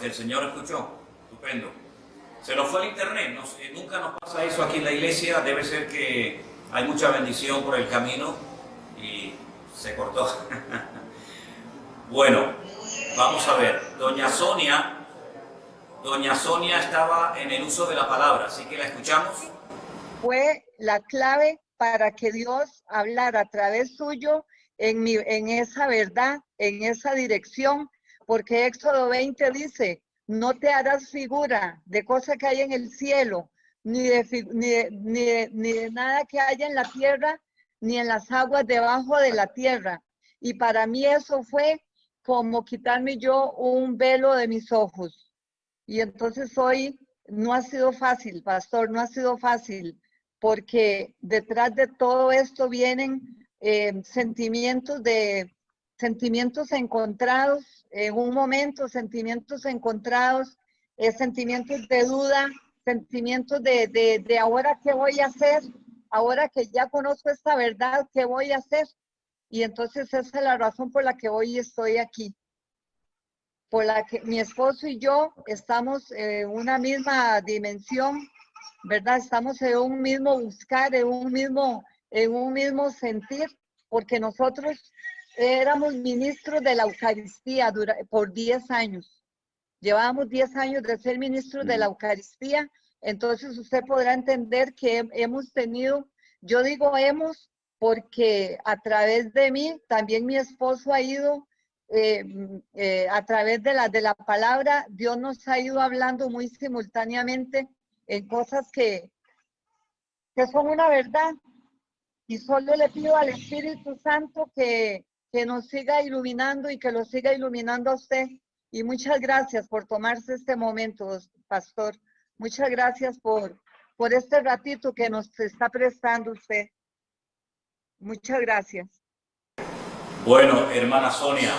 el Señor escuchó. Estupendo. Se nos fue el internet, nunca nos pasa eso aquí en la iglesia, debe ser que hay mucha bendición por el camino y se cortó. Bueno, vamos a ver, Doña Sonia estaba en el uso de la palabra, así que la escuchamos. Fue la clave para que Dios hablara a través suyo en esa verdad, en esa dirección, porque Éxodo 20 dice, no te harás figura de cosa que hay en el cielo, ni de nada que haya en la tierra, ni en las aguas debajo de la tierra. Y para mí eso fue como quitarme yo un velo de mis ojos. Y entonces hoy no ha sido fácil, pastor, no ha sido fácil, porque detrás de todo esto vienen sentimientos encontrados, en un momento sentimientos encontrados, sentimientos de duda, sentimientos de ahora qué voy a hacer, ahora que ya conozco esta verdad, ¿qué voy a hacer? Y entonces esa es la razón por la que hoy estoy aquí, por la que mi esposo y yo estamos en una misma dimensión, ¿verdad? Estamos en un mismo buscar, en un mismo sentir, porque nosotros éramos ministros de la Eucaristía por 10 años. Llevábamos 10 años de ser ministros de la Eucaristía, entonces usted podrá entender que hemos tenido, yo digo hemos, porque a través de mí, también mi esposo ha ido, a través de la palabra, Dios nos ha ido hablando muy simultáneamente en cosas que son una verdad. Y solo le pido al Espíritu Santo que nos siga iluminando y que lo siga iluminando a usted. Y muchas gracias por tomarse este momento, pastor. Muchas gracias por este ratito que nos está prestando usted. Muchas gracias. Bueno, hermana Sonia,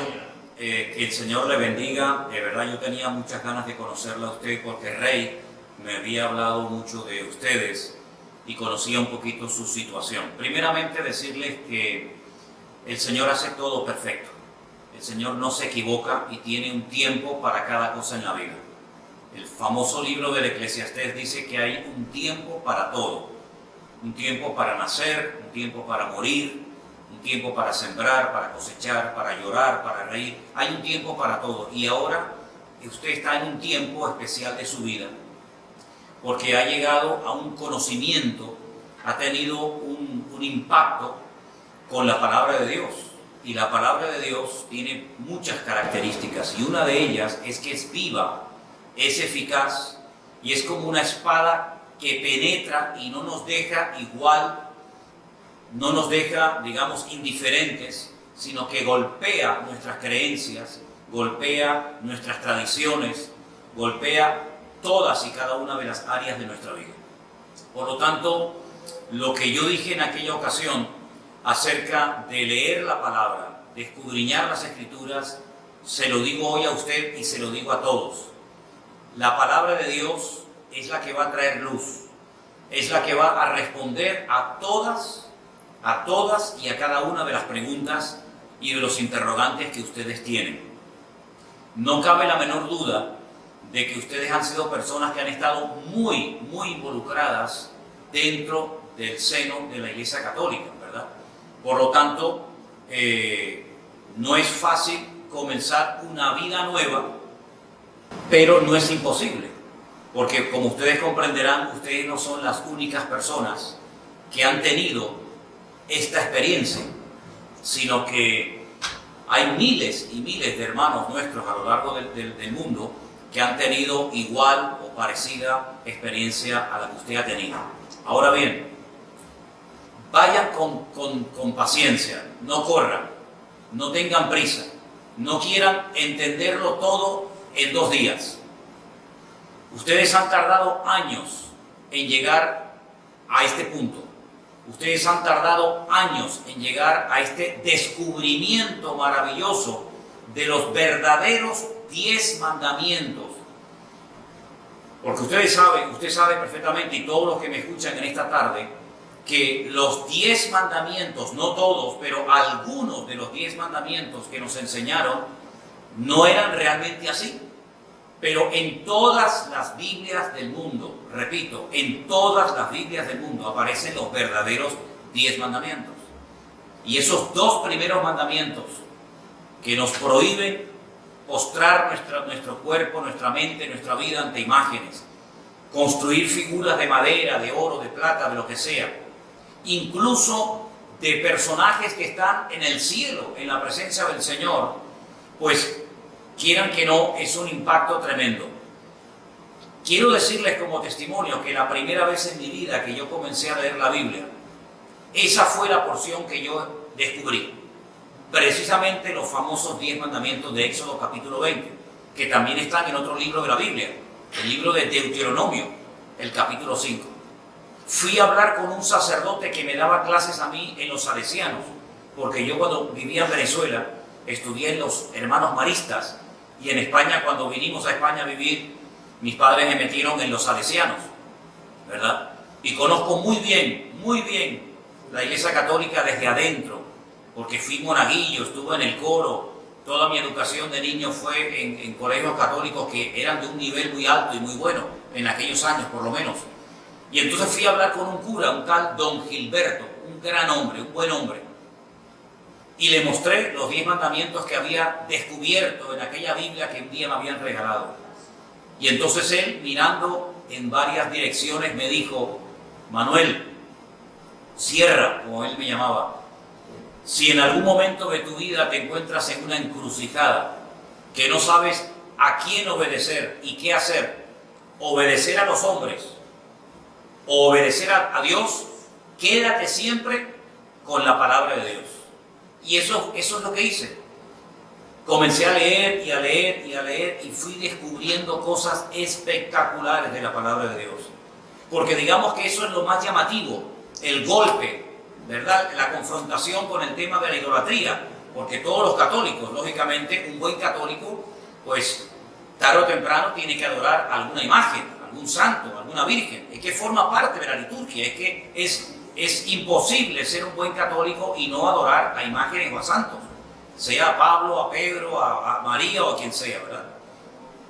que el Señor le bendiga. De verdad yo tenía muchas ganas de conocerla a usted porque Rey me había hablado mucho de ustedes y conocía un poquito su situación. Primeramente decirles que el Señor hace todo perfecto. El Señor no se equivoca y tiene un tiempo para cada cosa en la vida. El famoso libro del Eclesiastés dice que hay un tiempo para todo. Un tiempo para nacer, un tiempo para morir, un tiempo para sembrar, para cosechar, para llorar, para reír. Hay un tiempo para todo. Y ahora usted está en un tiempo especial de su vida, porque ha llegado a un conocimiento, ha tenido un impacto con la palabra de Dios. Y la palabra de Dios tiene muchas características y una de ellas es que es viva, es eficaz y es como una espada que penetra y no nos deja igual, no nos deja, digamos, indiferentes, sino que golpea nuestras creencias, golpea nuestras tradiciones, golpea todas y cada una de las áreas de nuestra vida. Por lo tanto, lo que yo dije en aquella ocasión acerca de leer la palabra, de escudriñar las Escrituras, se lo digo hoy a usted y se lo digo a todos. La palabra de Dios es la que va a traer luz, es la que va a responder a todas y a cada una de las preguntas y de los interrogantes que ustedes tienen. No cabe la menor duda de que ustedes han sido personas que han estado muy involucradas dentro del seno de la Iglesia Católica, ¿verdad? Por lo tanto, no es fácil comenzar una vida nueva, pero no es imposible, porque como ustedes comprenderán, ustedes no son las únicas personas que han tenido esta experiencia, sino que hay miles y miles de hermanos nuestros a lo largo del mundo que han tenido igual o parecida experiencia a la que usted ha tenido. Ahora bien, vayan con paciencia, no corran, no tengan prisa, no quieran entenderlo todo en 2 días. Ustedes han tardado años en llegar a este punto. Ustedes han tardado años en llegar a este descubrimiento maravilloso de los verdaderos 10 mandamientos. Porque usted sabe perfectamente, y todos los que me escuchan en esta tarde, que los 10 mandamientos, no todos, pero algunos de los 10 mandamientos que nos enseñaron, no eran realmente así. Pero en todas las Biblias del mundo, repito, en todas las Biblias del mundo aparecen los verdaderos 10 mandamientos. Y esos 2 primeros mandamientos que nos prohíben postrar nuestro cuerpo, nuestra mente, nuestra vida ante imágenes, construir figuras de madera, de oro, de plata, de lo que sea, incluso de personajes que están en el cielo, en la presencia del Señor, pues quieran que no, es un impacto tremendo. Quiero decirles como testimonio que la primera vez en mi vida que yo comencé a leer la Biblia, esa fue la porción que yo descubrí. Precisamente los famosos 10 mandamientos de Éxodo capítulo 20, que también están en otro libro de la Biblia, el libro de Deuteronomio, el capítulo 5. Fui a hablar con un sacerdote que me daba clases a mí en los salesianos, porque yo cuando vivía en Venezuela estudié en los hermanos maristas, y en España, cuando vinimos a España a vivir, mis padres me metieron en los salesianos, ¿verdad? Y conozco muy bien la Iglesia Católica desde adentro, porque fui monaguillo, estuve en el coro, toda mi educación de niño fue en colegios católicos que eran de un nivel muy alto y muy bueno, en aquellos años por lo menos. Y entonces fui a hablar con un cura, un tal Don Gilberto, un gran hombre, un buen hombre, y le mostré los 10 mandamientos que había descubierto en aquella Biblia que un día me habían regalado. Y entonces él, mirando en varias direcciones, me dijo: Manuel, Sierra, como él me llamaba, si en algún momento de tu vida te encuentras en una encrucijada, que no sabes a quién obedecer y qué hacer, obedecer a los hombres o obedecer a Dios, quédate siempre con la palabra de Dios. Y eso es lo que hice. Comencé a leer y a leer y a leer y fui descubriendo cosas espectaculares de la palabra de Dios. Porque digamos que eso es lo más llamativo, el golpe, ¿verdad? La confrontación con el tema de la idolatría. Porque todos los católicos, lógicamente, un buen católico, pues tarde o temprano tiene que adorar alguna imagen, algún santo, alguna virgen. Es que forma parte de la liturgia, es que es imposible ser un buen católico y no adorar a imágenes o a santos, sea a Pablo, a Pedro, a María o a quien sea, ¿verdad?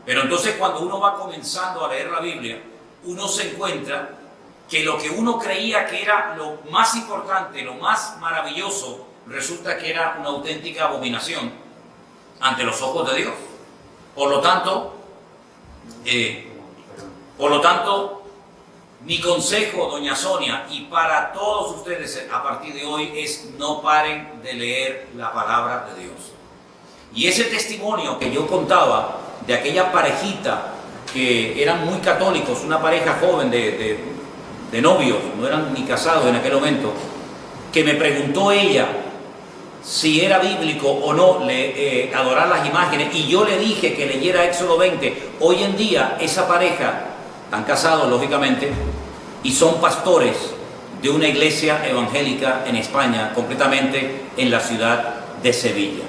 Pero entonces cuando uno va comenzando a leer la Biblia, uno se encuentra que lo que uno creía que era lo más importante, lo más maravilloso, resulta que era una auténtica abominación ante los ojos de Dios. Por lo tanto, mi consejo, doña Sonia, y para todos ustedes a partir de hoy es: no paren de leer la palabra de Dios. Y ese testimonio que yo contaba de aquella parejita que eran muy católicos, una pareja joven de novios, no eran ni casados en aquel momento, que me preguntó ella si era bíblico o no adorar las imágenes, y yo le dije que leyera Éxodo 20. Hoy en día esa pareja, están casados lógicamente, y son pastores de una iglesia evangélica en España, completamente en la ciudad de Sevilla.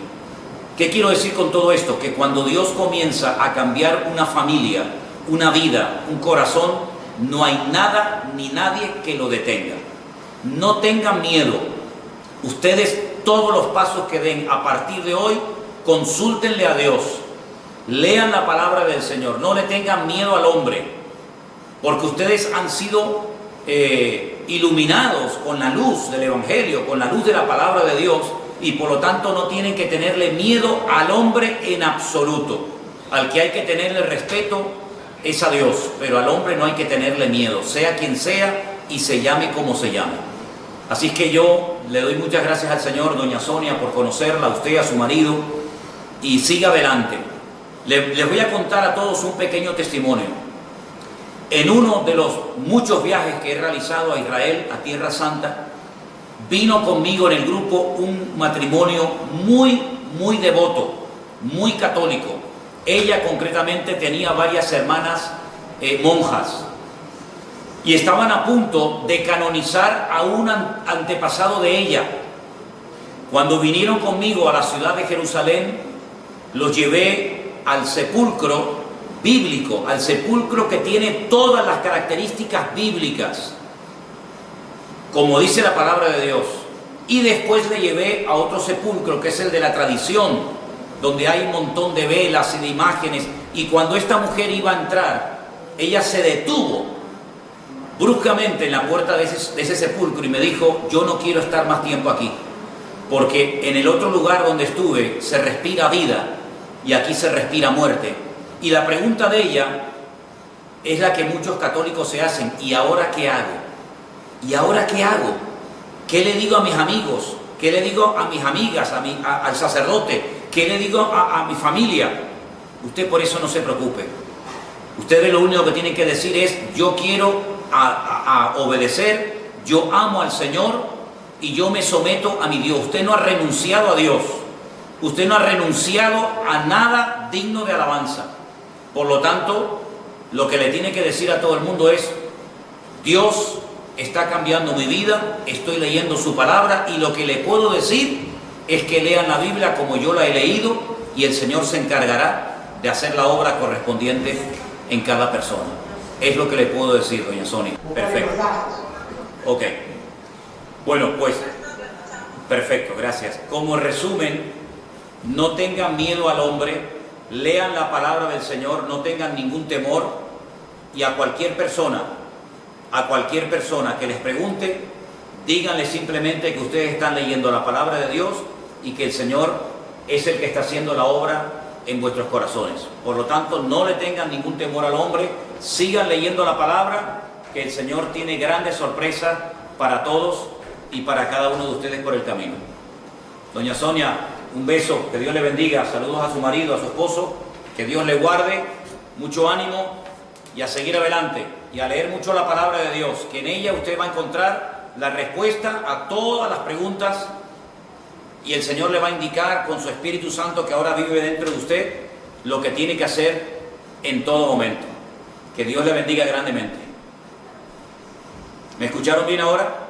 ¿Qué quiero decir con todo esto? Que cuando Dios comienza a cambiar una familia, una vida, un corazón, no hay nada ni nadie que lo detenga. No tengan miedo. Ustedes, todos los pasos que den a partir de hoy, consúltenle a Dios. Lean la palabra del Señor. No le tengan miedo al hombre, porque ustedes han sido iluminados con la luz del Evangelio, con la luz de la palabra de Dios, y por lo tanto no tienen que tenerle miedo al hombre en absoluto. Al que hay que tenerle respeto es a Dios, pero al hombre no hay que tenerle miedo, sea quien sea y se llame como se llame. Así que yo le doy muchas gracias al Señor, doña Sonia, por conocerla, a usted, a su marido, y siga adelante. Les voy a contar a todos un pequeño testimonio. En uno de los muchos viajes que he realizado a Israel, a Tierra Santa, vino conmigo en el grupo un matrimonio muy devoto, muy católico. Ella concretamente tenía varias hermanas monjas, y estaban a punto de canonizar a un antepasado de ella. Cuando vinieron conmigo a la ciudad de Jerusalén, los llevé al sepulcro bíblico, al sepulcro que tiene todas las características bíblicas, como dice la palabra de Dios. Y después le llevé a otro sepulcro, que es el de la tradición, donde hay un montón de velas y de imágenes Y cuando esta mujer iba a entrar, ella se detuvo bruscamente en la puerta de ese sepulcro y me dijo, yo no quiero estar más tiempo aquí, porque en el otro lugar donde estuve se respira vida y aquí se respira muerte. Y la pregunta de ella es la que muchos católicos se hacen, ¿y ahora qué hago? ¿Y ahora qué hago? ¿Qué le digo a mis amigos? ¿Qué le digo a mis amigas, al sacerdote? ¿Qué le digo a mi familia? Usted por eso no se preocupe. Ustedes lo único que tienen que decir es, yo quiero a obedecer, yo amo al Señor y yo me someto a mi Dios. Usted no ha renunciado a Dios. Usted no ha renunciado a nada digno de alabanza. Por lo tanto, lo que le tiene que decir a todo el mundo es, Dios está cambiando mi vida, estoy leyendo su palabra y lo que le puedo decir es que lean la Biblia como yo la he leído y el Señor se encargará de hacer la obra correspondiente en cada persona. Es lo que le puedo decir, doña Sonia. Perfecto. Ok. Bueno, pues, perfecto, gracias. Como resumen, no tengan miedo al hombre, lean la palabra del Señor, no tengan ningún temor y a cualquier persona que les pregunte, díganle simplemente que ustedes están leyendo la palabra de Dios y que el Señor es el que está haciendo la obra en vuestros corazones. Por lo tanto, no le tengan ningún temor al hombre, sigan leyendo la palabra, que el Señor tiene grandes sorpresas para todos y para cada uno de ustedes por el camino. Doña Sonia, un beso, que Dios le bendiga, saludos a su marido, a su esposo, que Dios le guarde, mucho ánimo y a seguir adelante y a leer mucho la palabra de Dios, que en ella usted va a encontrar la respuesta a todas las preguntas y el Señor le va a indicar con su Espíritu Santo que ahora vive dentro de usted lo que tiene que hacer en todo momento. Que Dios le bendiga grandemente. ¿Me escucharon bien ahora?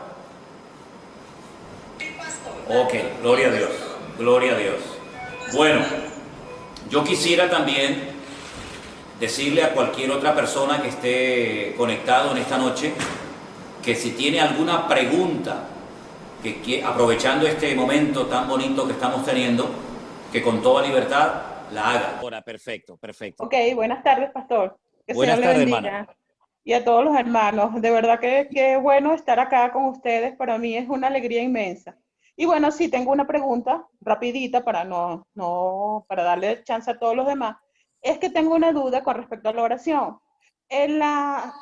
Ok, gloria a Dios, gloria a Dios. Bueno, yo quisiera también decirle a cualquier otra persona que esté conectado en esta noche que si tiene alguna pregunta, que aprovechando este momento tan bonito que estamos teniendo, que con toda libertad la haga. Ahora, perfecto, perfecto. Ok, buenas tardes, pastor. Que Buenas Señor le tardes, bendiga. hermana. Y a todos los hermanos. De verdad que qué bueno estar acá con ustedes. Para mí es una alegría inmensa. Y bueno, sí, tengo una pregunta rapidita para para darle chance a todos los demás. Es que tengo una duda con respecto a la oración. En la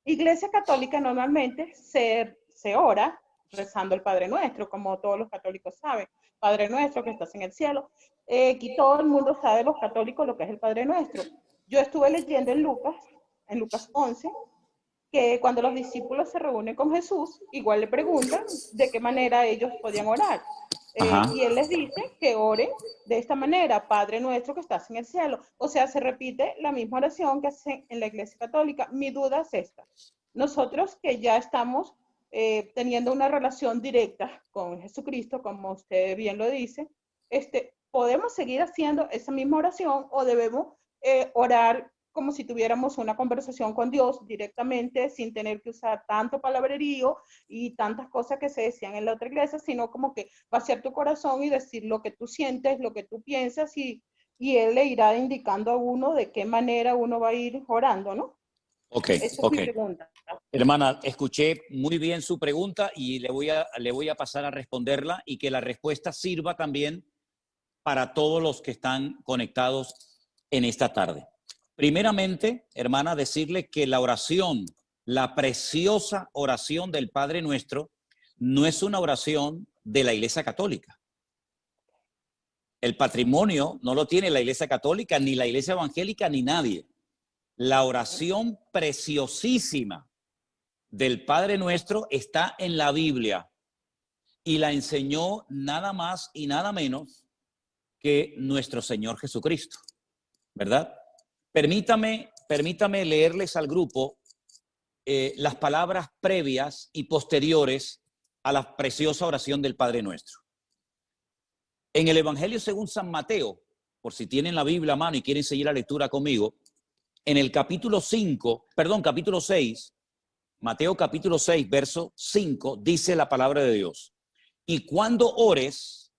Iglesia Católica normalmente se ora rezando el Padre Nuestro, como todos los católicos saben. Padre Nuestro que estás en el cielo. Aquí todo el mundo sabe, los católicos, lo que es el Padre Nuestro. Yo estuve leyendo en Lucas 11, que cuando los discípulos se reúnen con Jesús, igual le preguntan de qué manera ellos podían orar. Y él les dice que oren de esta manera, Padre Nuestro que estás en el cielo. O sea, se repite la misma oración que hacen en la Iglesia Católica. Mi duda es esta. Nosotros que ya estamos teniendo una relación directa con Jesucristo, como usted bien lo dice, ¿podemos seguir haciendo esa misma oración o debemos orar como si tuviéramos una conversación con Dios directamente, sin tener que usar tanto palabrerío y tantas cosas que se decían en la otra iglesia, sino como que vaciar tu corazón y decir lo que tú sientes, lo que tú piensas, y Él le irá indicando a uno de qué manera uno va a ir orando, ¿no? Ok, Esa es mi pregunta. Hermana, escuché muy bien su pregunta y le voy a pasar a responderla y que la respuesta sirva también para todos los que están conectados en esta tarde. Primeramente, hermana, decirle que la oración, la preciosa oración del Padre Nuestro, no es una oración de la Iglesia Católica. El patrimonio no lo tiene la Iglesia Católica, ni la Iglesia Evangélica, ni nadie. La oración preciosísima del Padre Nuestro está en la Biblia y la enseñó nada más y nada menos que nuestro Señor Jesucristo, ¿verdad? Permítame leerles al grupo las palabras previas y posteriores a la preciosa oración del Padre Nuestro. En el Evangelio según San Mateo, por si tienen la Biblia a mano y quieren seguir la lectura conmigo, en el capítulo 6, Mateo capítulo 6, verso 5, dice la palabra de Dios: y cuando ores,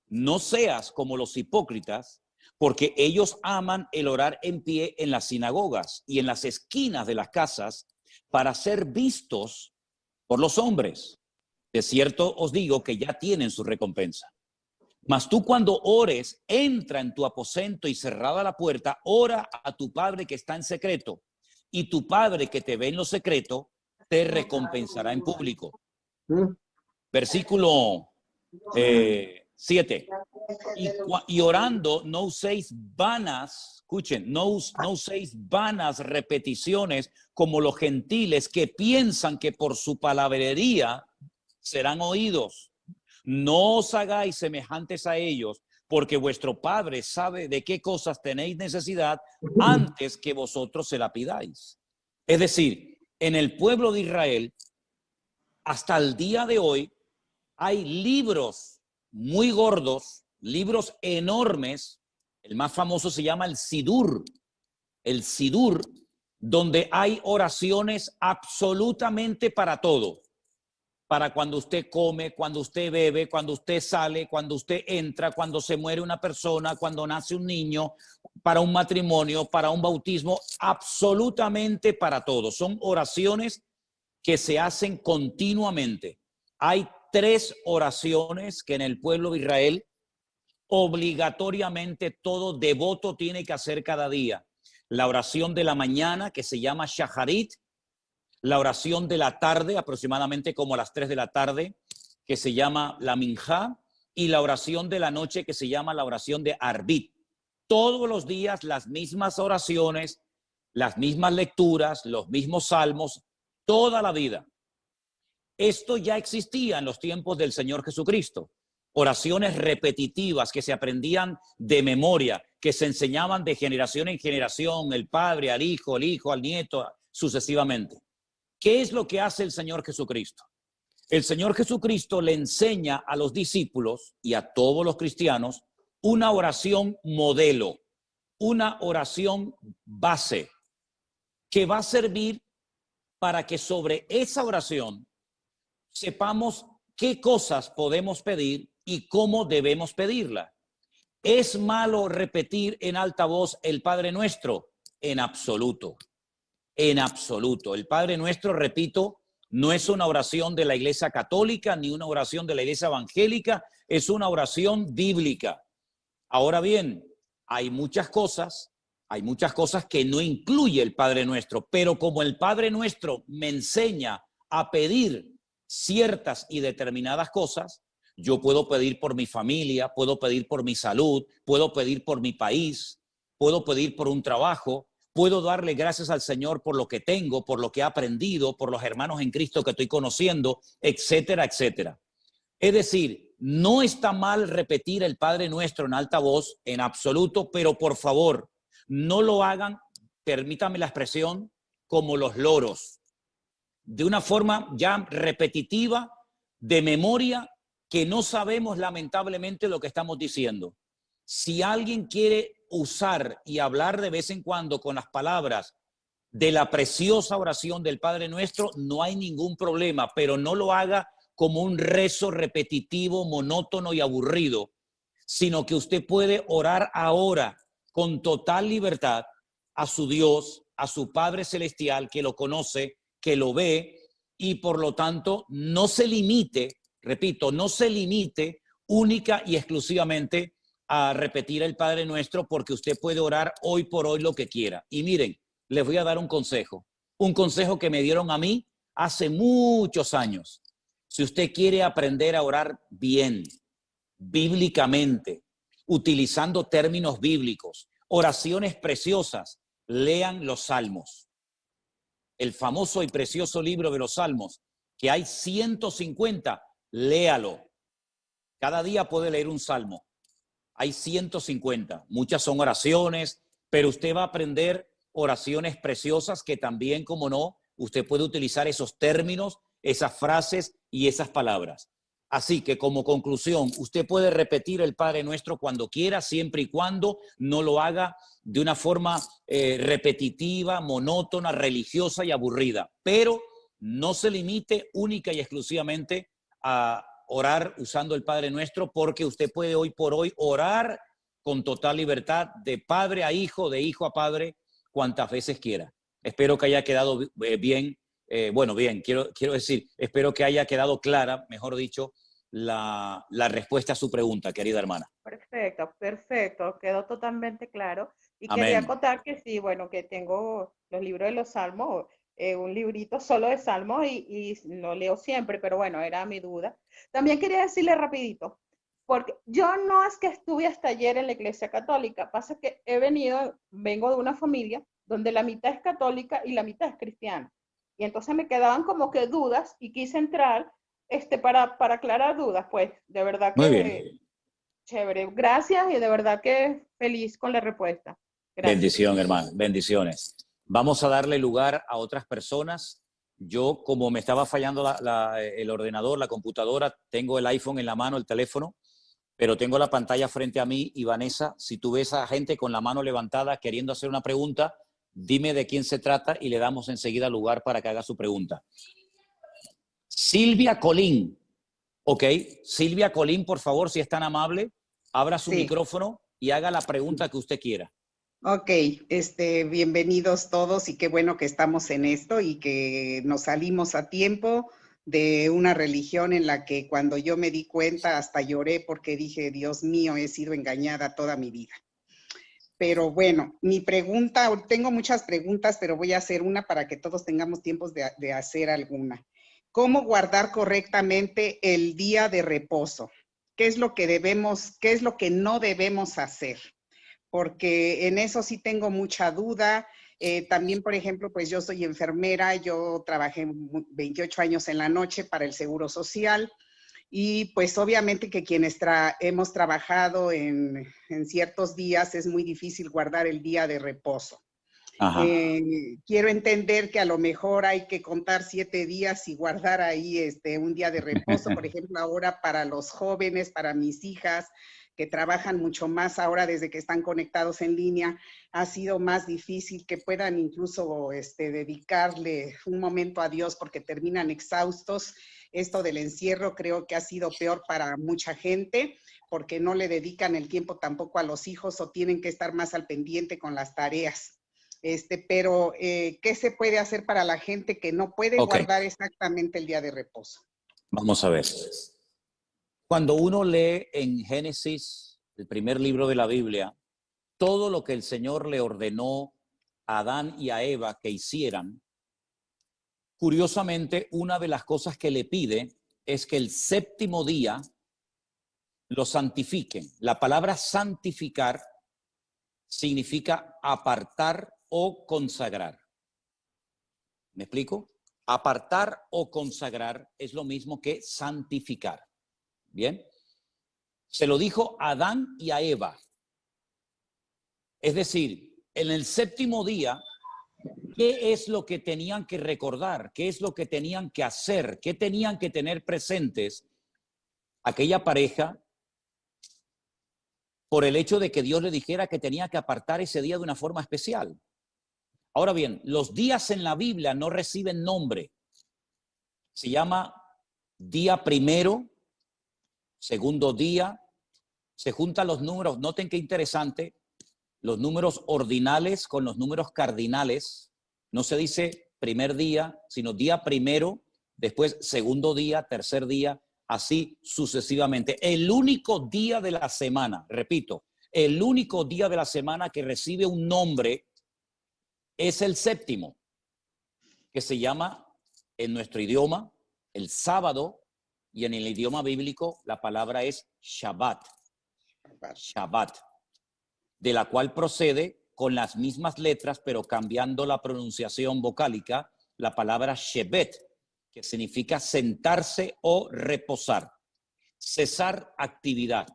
no seas como los hipócritas, porque ellos aman el orar en pie en las sinagogas y en las esquinas de las casas para ser vistos por los hombres. De cierto os digo que ya tienen su recompensa. Mas tú cuando ores, entra en tu aposento y cerrada la puerta, ora a tu Padre que está en secreto, y tu Padre que te ve en lo secreto, te recompensará en público. Versículo 7. Y orando, no uséis vanas, escuchen, no uséis vanas repeticiones como los gentiles que piensan que por su palabrería serán oídos. No os hagáis semejantes a ellos, porque vuestro Padre sabe de qué cosas tenéis necesidad antes que vosotros se la pidáis. Es decir, en el pueblo de Israel, hasta el día de hoy, hay libros muy gordos, libros enormes. El más famoso se llama el Sidur. El Sidur, donde hay oraciones absolutamente para todo. Para cuando usted come, cuando usted bebe, cuando usted sale, cuando usted entra, cuando se muere una persona, cuando nace un niño, para un matrimonio, para un bautismo, absolutamente para todo. Son oraciones que se hacen continuamente. Hay 3 oraciones que en el pueblo de Israel obligatoriamente todo devoto tiene que hacer cada día. La oración de la mañana, que se llama Shaharit, la oración de la tarde, aproximadamente como a las 3 de la tarde, que se llama la Minjá, y la oración de la noche, que se llama la oración de Arbit. Todos los días las mismas oraciones, las mismas lecturas, los mismos salmos, toda la vida. Esto ya existía en los tiempos del Señor Jesucristo. Oraciones repetitivas que se aprendían de memoria, que se enseñaban de generación en generación, el padre al hijo, el hijo al nieto, sucesivamente. ¿Qué es lo que hace el Señor Jesucristo? El Señor Jesucristo le enseña a los discípulos y a todos los cristianos una oración modelo, una oración base, que va a servir para que sobre esa oración sepamos qué cosas podemos pedir y cómo debemos pedirla. ¿Es malo repetir en alta voz el Padre Nuestro? En absoluto. En absoluto. El Padre Nuestro, repito, no es una oración de la Iglesia Católica ni una oración de la Iglesia Evangélica, es una oración bíblica. Ahora bien, hay muchas cosas que no incluye el Padre Nuestro, pero como el Padre Nuestro me enseña a pedir ciertas y determinadas cosas, yo puedo pedir por mi familia, puedo pedir por mi salud, puedo pedir por mi país, puedo pedir por un trabajo, puedo darle gracias al Señor por lo que tengo, por lo que he aprendido, por los hermanos en Cristo que estoy conociendo, etcétera, etcétera. Es decir, no está mal repetir el Padre Nuestro en alta voz, en absoluto, pero por favor, no lo hagan, permítame la expresión, como los loros, de una forma ya repetitiva, de memoria, que no sabemos lamentablemente lo que estamos diciendo. Si alguien quiere usar y hablar de vez en cuando con las palabras de la preciosa oración del Padre Nuestro, no hay ningún problema, pero no lo haga como un rezo repetitivo, monótono y aburrido, sino que usted puede orar ahora con total libertad a su Dios, a su Padre Celestial, que lo conoce, que lo ve, y por lo tanto no se limite, repito, no se limite única y exclusivamente a repetir el Padre Nuestro, porque usted puede orar hoy por hoy lo que quiera. Y miren, les voy a dar un consejo que me dieron a mí hace muchos años. Si usted quiere aprender a orar bien, bíblicamente, utilizando términos bíblicos, oraciones preciosas, lean los Salmos. El famoso y precioso libro de los Salmos, que hay 150, léalo. Cada día puede leer un salmo. Hay 150, muchas son oraciones, pero usted va a aprender oraciones preciosas que también, como no, usted puede utilizar esos términos, esas frases y esas palabras. Así que como conclusión, usted puede repetir el Padre Nuestro cuando quiera, siempre y cuando no lo haga de una forma repetitiva, monótona, religiosa y aburrida. Pero no se limite única y exclusivamente a orar usando el Padre Nuestro, porque usted puede hoy por hoy orar con total libertad, de padre a hijo, de hijo a padre, cuantas veces quiera. Espero que haya quedado bien, quiero decir, espero que haya quedado clara, mejor dicho, la respuesta a su pregunta, querida hermana. Perfecto, perfecto, quedó totalmente claro. Y quería Amén. acotar que sí, bueno, que tengo los libros de los Salmos, un librito solo de Salmos y lo leo siempre, pero bueno, era mi duda. También quería decirle rapidito, porque yo no es que estuve hasta ayer en la Iglesia Católica, pasa que vengo de una familia donde la mitad es católica y la mitad es cristiana. Y entonces me quedaban como que dudas y quise entrar para aclarar dudas, pues de verdad Muy bien. que chévere, gracias y de verdad que feliz con la respuesta. Gracias. Bendición, hermano. Bendiciones. Vamos a darle lugar a otras personas. Yo, como me estaba fallando el ordenador, la computadora, tengo el iPhone en la mano, el teléfono, pero tengo la pantalla frente a mí. Y Vanessa, si tú ves a gente con la mano levantada queriendo hacer una pregunta, dime de quién se trata y le damos enseguida lugar para que haga su pregunta. Silvia Colín. Ok, Silvia Colín, por favor, si es tan amable, abra su micrófono y haga la pregunta que usted quiera. Ok, bienvenidos todos y qué bueno que estamos en esto y que nos salimos a tiempo de una religión en la que cuando yo me di cuenta hasta lloré porque dije, Dios mío, he sido engañada toda mi vida. Pero bueno, mi pregunta, tengo muchas preguntas, pero voy a hacer una para que todos tengamos tiempo de hacer alguna. ¿Cómo guardar correctamente el día de reposo? ¿Qué es lo que no debemos hacer? Porque en eso sí tengo mucha duda. También, por ejemplo, pues yo soy enfermera, yo trabajé 28 años en la noche para el Seguro Social y pues obviamente que quienes hemos trabajado en ciertos días es muy difícil guardar el día de reposo. Quiero entender que a lo mejor hay que contar 7 días y guardar ahí un día de reposo, por ejemplo, ahora para los jóvenes, para mis hijas, que trabajan mucho más ahora desde que están conectados en línea, ha sido más difícil que puedan incluso dedicarle un momento a Dios porque terminan exhaustos. Esto del encierro creo que ha sido peor para mucha gente porque no le dedican el tiempo tampoco a los hijos o tienen que estar más al pendiente con las tareas. Pero ¿qué se puede hacer para la gente que no puede guardar exactamente el día de reposo? Vamos a ver. Cuando uno lee en Génesis, el primer libro de la Biblia, todo lo que el Señor le ordenó a Adán y a Eva que hicieran, curiosamente, una de las cosas que le pide es que el séptimo día lo santifiquen. La palabra santificar significa apartar o consagrar. ¿Me explico? Apartar o consagrar es lo mismo que santificar. Bien, se lo dijo a Adán y a Eva. Es decir, en el séptimo día, ¿qué es lo que tenían que recordar? ¿Qué es lo que tenían que hacer? ¿Qué tenían que tener presentes aquella pareja por el hecho de que Dios le dijera que tenía que apartar ese día de una forma especial? Ahora bien, los días en la Biblia no reciben nombre. Se llama día primero, segundo día, se juntan los números, noten qué interesante, los números ordinales con los números cardinales, no se dice primer día, sino día primero, después segundo día, tercer día, así sucesivamente. El único día de la semana, repito, el único día de la semana que recibe un nombre es el séptimo, que se llama en nuestro idioma el sábado, y en el idioma bíblico la palabra es Shabbat. Shabbat, de la cual procede con las mismas letras, pero cambiando la pronunciación vocálica, la palabra Shebet, que significa sentarse o reposar, cesar actividad,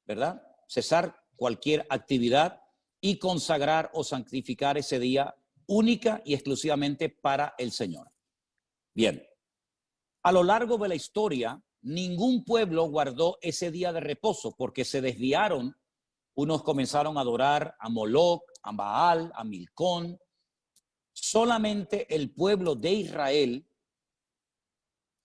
¿verdad? Cesar cualquier actividad y consagrar o santificar ese día única y exclusivamente para el Señor. Bien. A lo largo de la historia, ningún pueblo guardó ese día de reposo porque se desviaron. Unos comenzaron a adorar a Moloc, a Baal, a Milcón. Solamente el pueblo de Israel,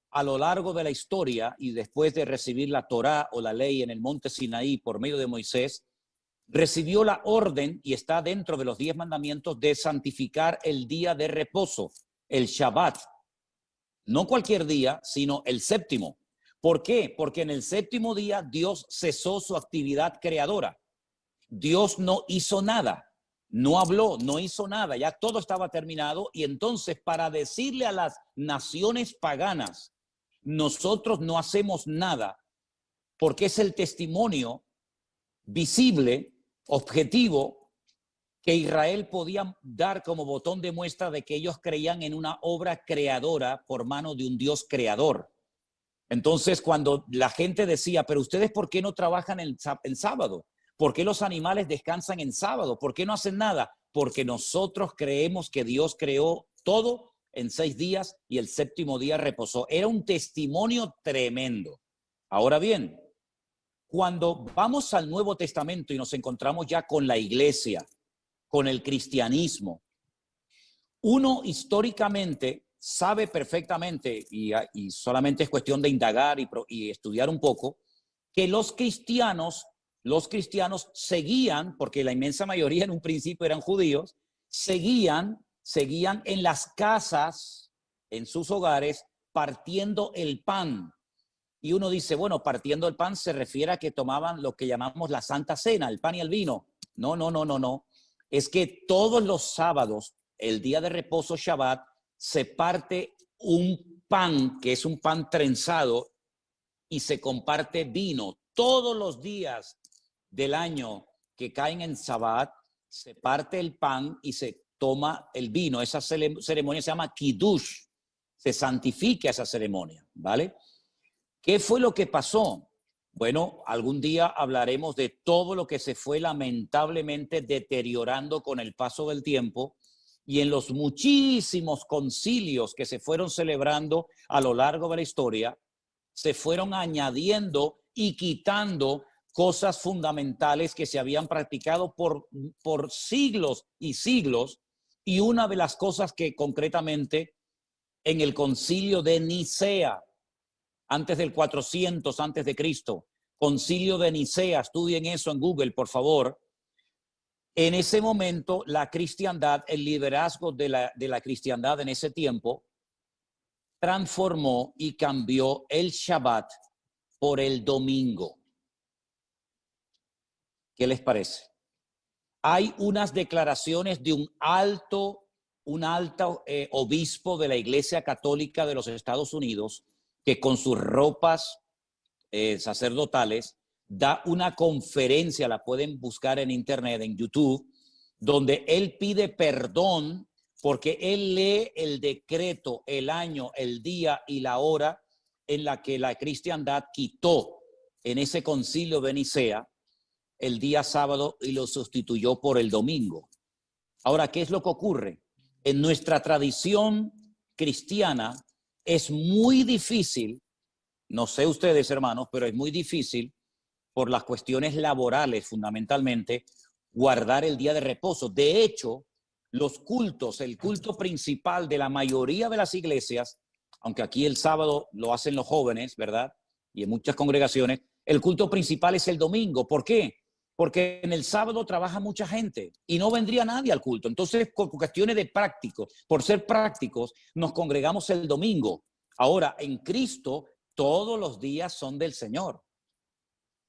a lo largo de la historia y después de recibir la Torá o la ley en el monte Sinaí por medio de Moisés, recibió la orden, y está dentro de los 10 mandamientos, de santificar el día de reposo, el Shabbat. No cualquier día, sino el séptimo. ¿Por qué? Porque en el séptimo día Dios cesó su actividad creadora. Dios no hizo nada, no habló, no hizo nada, ya todo estaba terminado. Y entonces, para decirle a las naciones paganas, nosotros no hacemos nada, porque es el testimonio visible, objetivo, que Israel podía dar como botón de muestra de que ellos creían en una obra creadora por mano de un Dios creador. Entonces, cuando la gente decía, pero ustedes, ¿por qué no trabajan en sábado? ¿Por qué los animales descansan en sábado? ¿Por qué no hacen nada? Porque nosotros creemos que Dios creó todo en 6 días y el séptimo día reposó. Era un testimonio tremendo. Ahora bien, cuando vamos al Nuevo Testamento y nos encontramos ya con la iglesia, con el cristianismo, uno históricamente sabe perfectamente, y solamente es cuestión de indagar y estudiar un poco, que los cristianos seguían, porque la inmensa mayoría en un principio eran judíos, seguían en las casas, en sus hogares, partiendo el pan. Y uno dice, bueno, partiendo el pan se refiere a que tomaban lo que llamamos la Santa Cena, el pan y el vino. No. Es que todos los sábados, el día de reposo Shabbat, se parte un pan, que es un pan trenzado, y se comparte vino. Todos los días del año que caen en Shabbat, se parte el pan y se toma el vino. Esa ceremonia se llama Kiddush. Se santifica esa ceremonia, ¿vale? ¿Qué fue lo que pasó? Bueno, algún día hablaremos de todo lo que se fue lamentablemente deteriorando con el paso del tiempo y en los muchísimos concilios que se fueron celebrando a lo largo de la historia, se fueron añadiendo y quitando cosas fundamentales que se habían practicado por siglos y siglos. Y una de las cosas que concretamente en el concilio de Nicea, antes del 400 antes de Cristo, concilio de Nicea, estudien eso en Google, por favor. En ese momento, la cristiandad, el liderazgo de la cristiandad en ese tiempo, transformó y cambió el Shabbat por el domingo. ¿Qué les parece? Hay unas declaraciones de un alto obispo de la Iglesia Católica de los Estados Unidos que con sus ropas sacerdotales da una conferencia, la pueden buscar en internet, en YouTube, donde él pide perdón porque él lee el decreto, el año, el día y la hora en la que la cristiandad quitó en ese concilio de Nicea el día sábado y lo sustituyó por el domingo. Ahora, ¿qué es lo que ocurre? En nuestra tradición cristiana es muy difícil, no sé ustedes hermanos, pero es muy difícil por las cuestiones laborales fundamentalmente, guardar el día de reposo. De hecho, los cultos, el culto principal de la mayoría de las iglesias, aunque aquí el sábado lo hacen los jóvenes, ¿verdad? Y en muchas congregaciones, el culto principal es el domingo. ¿Por qué? Porque en el sábado trabaja mucha gente y no vendría nadie al culto. Entonces, por cuestiones de prácticos, por ser prácticos, nos congregamos el domingo. Ahora, en Cristo, todos los días son del Señor.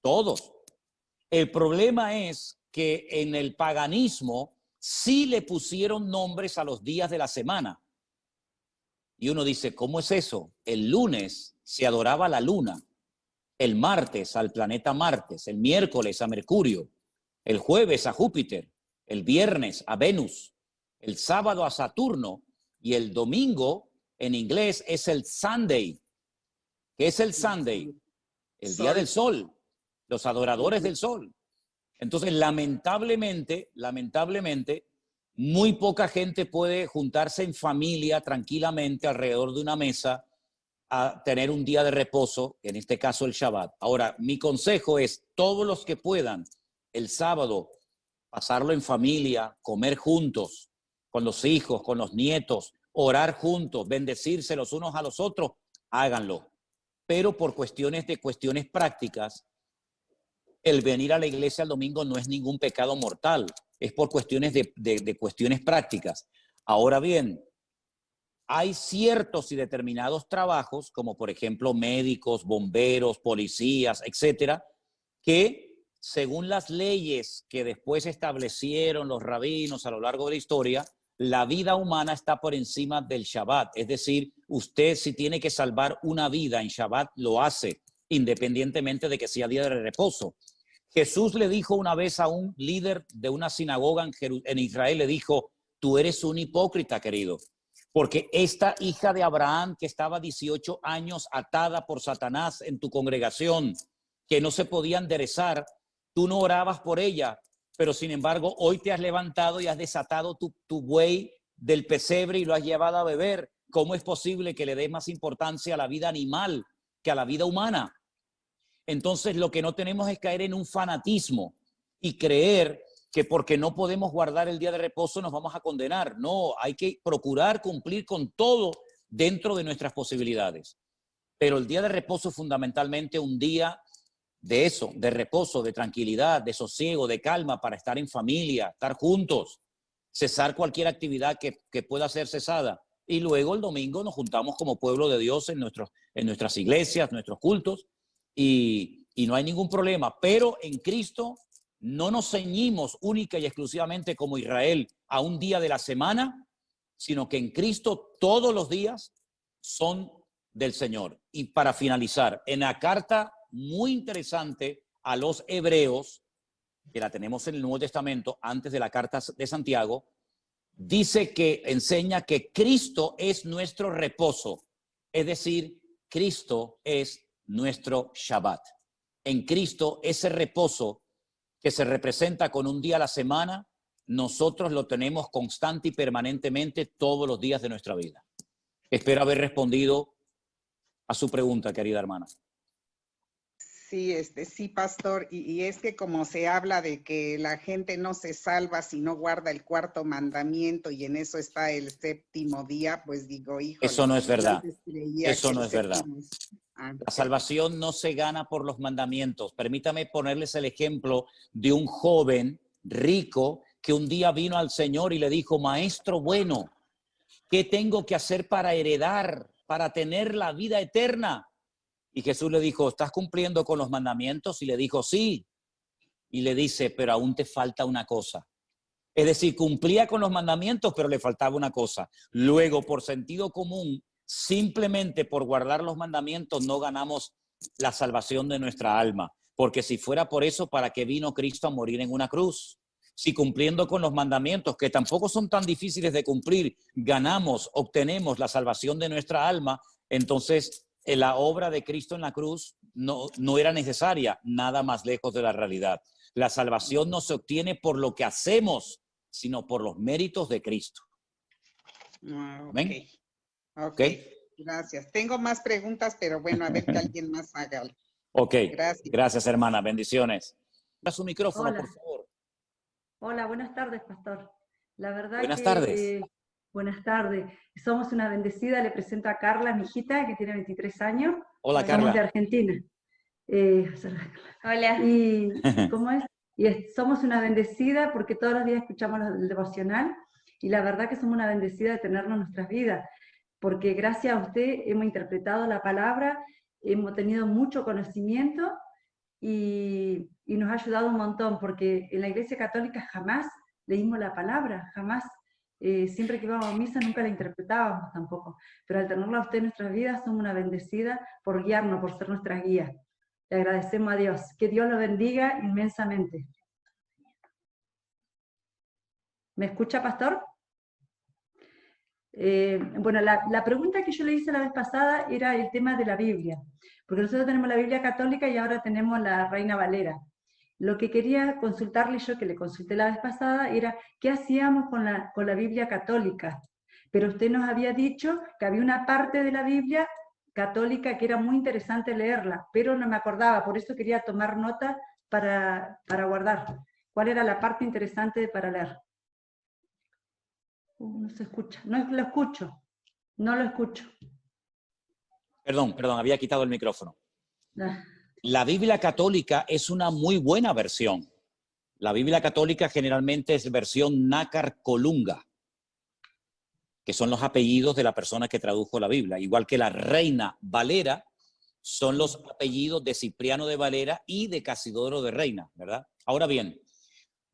Todos. El problema es que en el paganismo sí le pusieron nombres a los días de la semana. Y uno dice, ¿cómo es eso? El lunes se adoraba la luna, el martes al planeta Martes, el miércoles a Mercurio, el jueves a Júpiter, el viernes a Venus, el sábado a Saturno y el domingo en inglés es el Sunday. ¿Qué es el Sunday? El día del sol, los adoradores del sol. Entonces, lamentablemente, muy poca gente puede juntarse en familia tranquilamente alrededor de una mesa a tener un día de reposo, en este caso el Shabbat. Ahora, mi consejo es, todos los que puedan el sábado pasarlo en familia, comer juntos, con los hijos, con los nietos, orar juntos, bendecirse los unos a los otros, háganlo. Pero por cuestiones prácticas, el venir a la iglesia el domingo no es ningún pecado mortal, es por cuestiones de cuestiones prácticas. Ahora bien, hay ciertos y determinados trabajos, como por ejemplo médicos, bomberos, policías, etcétera, que según las leyes que después establecieron los rabinos a lo largo de la historia, la vida humana está por encima del Shabbat. Es decir, usted si tiene que salvar una vida en Shabbat, lo hace, independientemente de que sea día de reposo. Jesús le dijo una vez a un líder de una sinagoga en Israel, le dijo, tú eres un hipócrita, querido, porque esta hija de Abraham que estaba 18 años atada por Satanás en tu congregación, que no se podía enderezar, tú no orabas por ella, pero sin embargo hoy te has levantado y has desatado tu buey del pesebre y lo has llevado a beber. ¿Cómo es posible que le des más importancia a la vida animal que a la vida humana? Entonces lo que no tenemos es caer en un fanatismo y creer que porque no podemos guardar el día de reposo nos vamos a condenar. No, hay que procurar cumplir con todo dentro de nuestras posibilidades. Pero el día de reposo es fundamentalmente un día de eso, de reposo, de tranquilidad, de sosiego, de calma para estar en familia, estar juntos, cesar cualquier actividad que pueda ser cesada. Y luego el domingo nos juntamos como pueblo de Dios en nuestras iglesias, nuestros cultos, y no hay ningún problema. Pero en Cristo no nos ceñimos única y exclusivamente como Israel a un día de la semana, sino que en Cristo todos los días son del Señor. Y para finalizar, en la carta muy interesante a los hebreos, que la tenemos en el Nuevo Testamento, antes de la carta de Santiago, dice que enseña que Cristo es nuestro reposo, es decir, Cristo es nuestro Shabbat. En Cristo, ese reposo que se representa con un día a la semana, nosotros lo tenemos constante y permanentemente todos los días de nuestra vida. Espero haber respondido a su pregunta, querida hermana. Sí, sí, pastor, y es que como se habla de que la gente no se salva si no guarda el cuarto mandamiento y en eso está el séptimo día, pues digo, híjole. Eso no es verdad. Eso no es verdad. Ah, La salvación no se gana por los mandamientos. Permítame ponerles el ejemplo de un joven rico que un día vino al Señor y le dijo, maestro bueno, ¿qué tengo que hacer para heredar, para tener la vida eterna? Y Jesús le dijo, ¿estás cumpliendo con los mandamientos? Y le dijo, sí. Y le dice, pero aún te falta una cosa. Es decir, cumplía con los mandamientos, pero le faltaba una cosa. Luego, por sentido común, simplemente por guardar los mandamientos no ganamos la salvación de nuestra alma. Porque si fuera por eso, ¿para qué vino Cristo a morir en una cruz? Si cumpliendo con los mandamientos, que tampoco son tan difíciles de cumplir, obtenemos la salvación de nuestra alma, entonces la obra de Cristo en la cruz no era necesaria, nada más lejos de la realidad. La salvación no se obtiene por lo que hacemos, sino por los méritos de Cristo. ¿Ven? Ok, gracias. Tengo más preguntas, pero bueno, a ver que alguien más haga. Ok, gracias hermana, bendiciones. A su micrófono, Hola. por favor. Hola, buenas tardes, pastor. La verdad buenas tardes. Buenas tardes. Somos una bendecida. Le presento a Carla, mi hijita, que tiene 23 años. Hola, Carla. Somos de Argentina. Hola. Y, ¿cómo es? Somos una bendecida porque todos los días escuchamos el devocional y la verdad que somos una bendecida de tenerlo en nuestras vidas, porque gracias a usted hemos interpretado la palabra, hemos tenido mucho conocimiento y nos ha ayudado un montón, porque en la Iglesia Católica jamás leímos la palabra, jamás. Siempre que íbamos a misa nunca la interpretábamos tampoco, pero al tenerla a usted en nuestras vidas somos una bendecida por guiarnos, por ser nuestra guía. Le agradecemos a Dios. Que Dios lo bendiga inmensamente. ¿Me escucha, pastor? Bueno, la pregunta que yo le hice la vez pasada era el tema de la Biblia, porque nosotros tenemos la Biblia católica y ahora tenemos la Reina Valera. Lo que quería consultarle yo, que le consulté la vez pasada, era qué hacíamos con la Biblia católica. Pero usted nos había dicho que había una parte de la Biblia católica que era muy interesante leerla, pero no me acordaba, por eso quería tomar nota para guardar. ¿Cuál era la parte interesante para leer? No se escucha, no lo escucho, no lo escucho. Perdón, había quitado el micrófono. La Biblia católica es una muy buena versión. La Biblia católica generalmente es versión Nácar Colunga, que son los apellidos de la persona que tradujo la Biblia, igual que la Reina Valera son los apellidos de Cipriano de Valera y de Casidoro de Reina, ¿verdad? Ahora bien,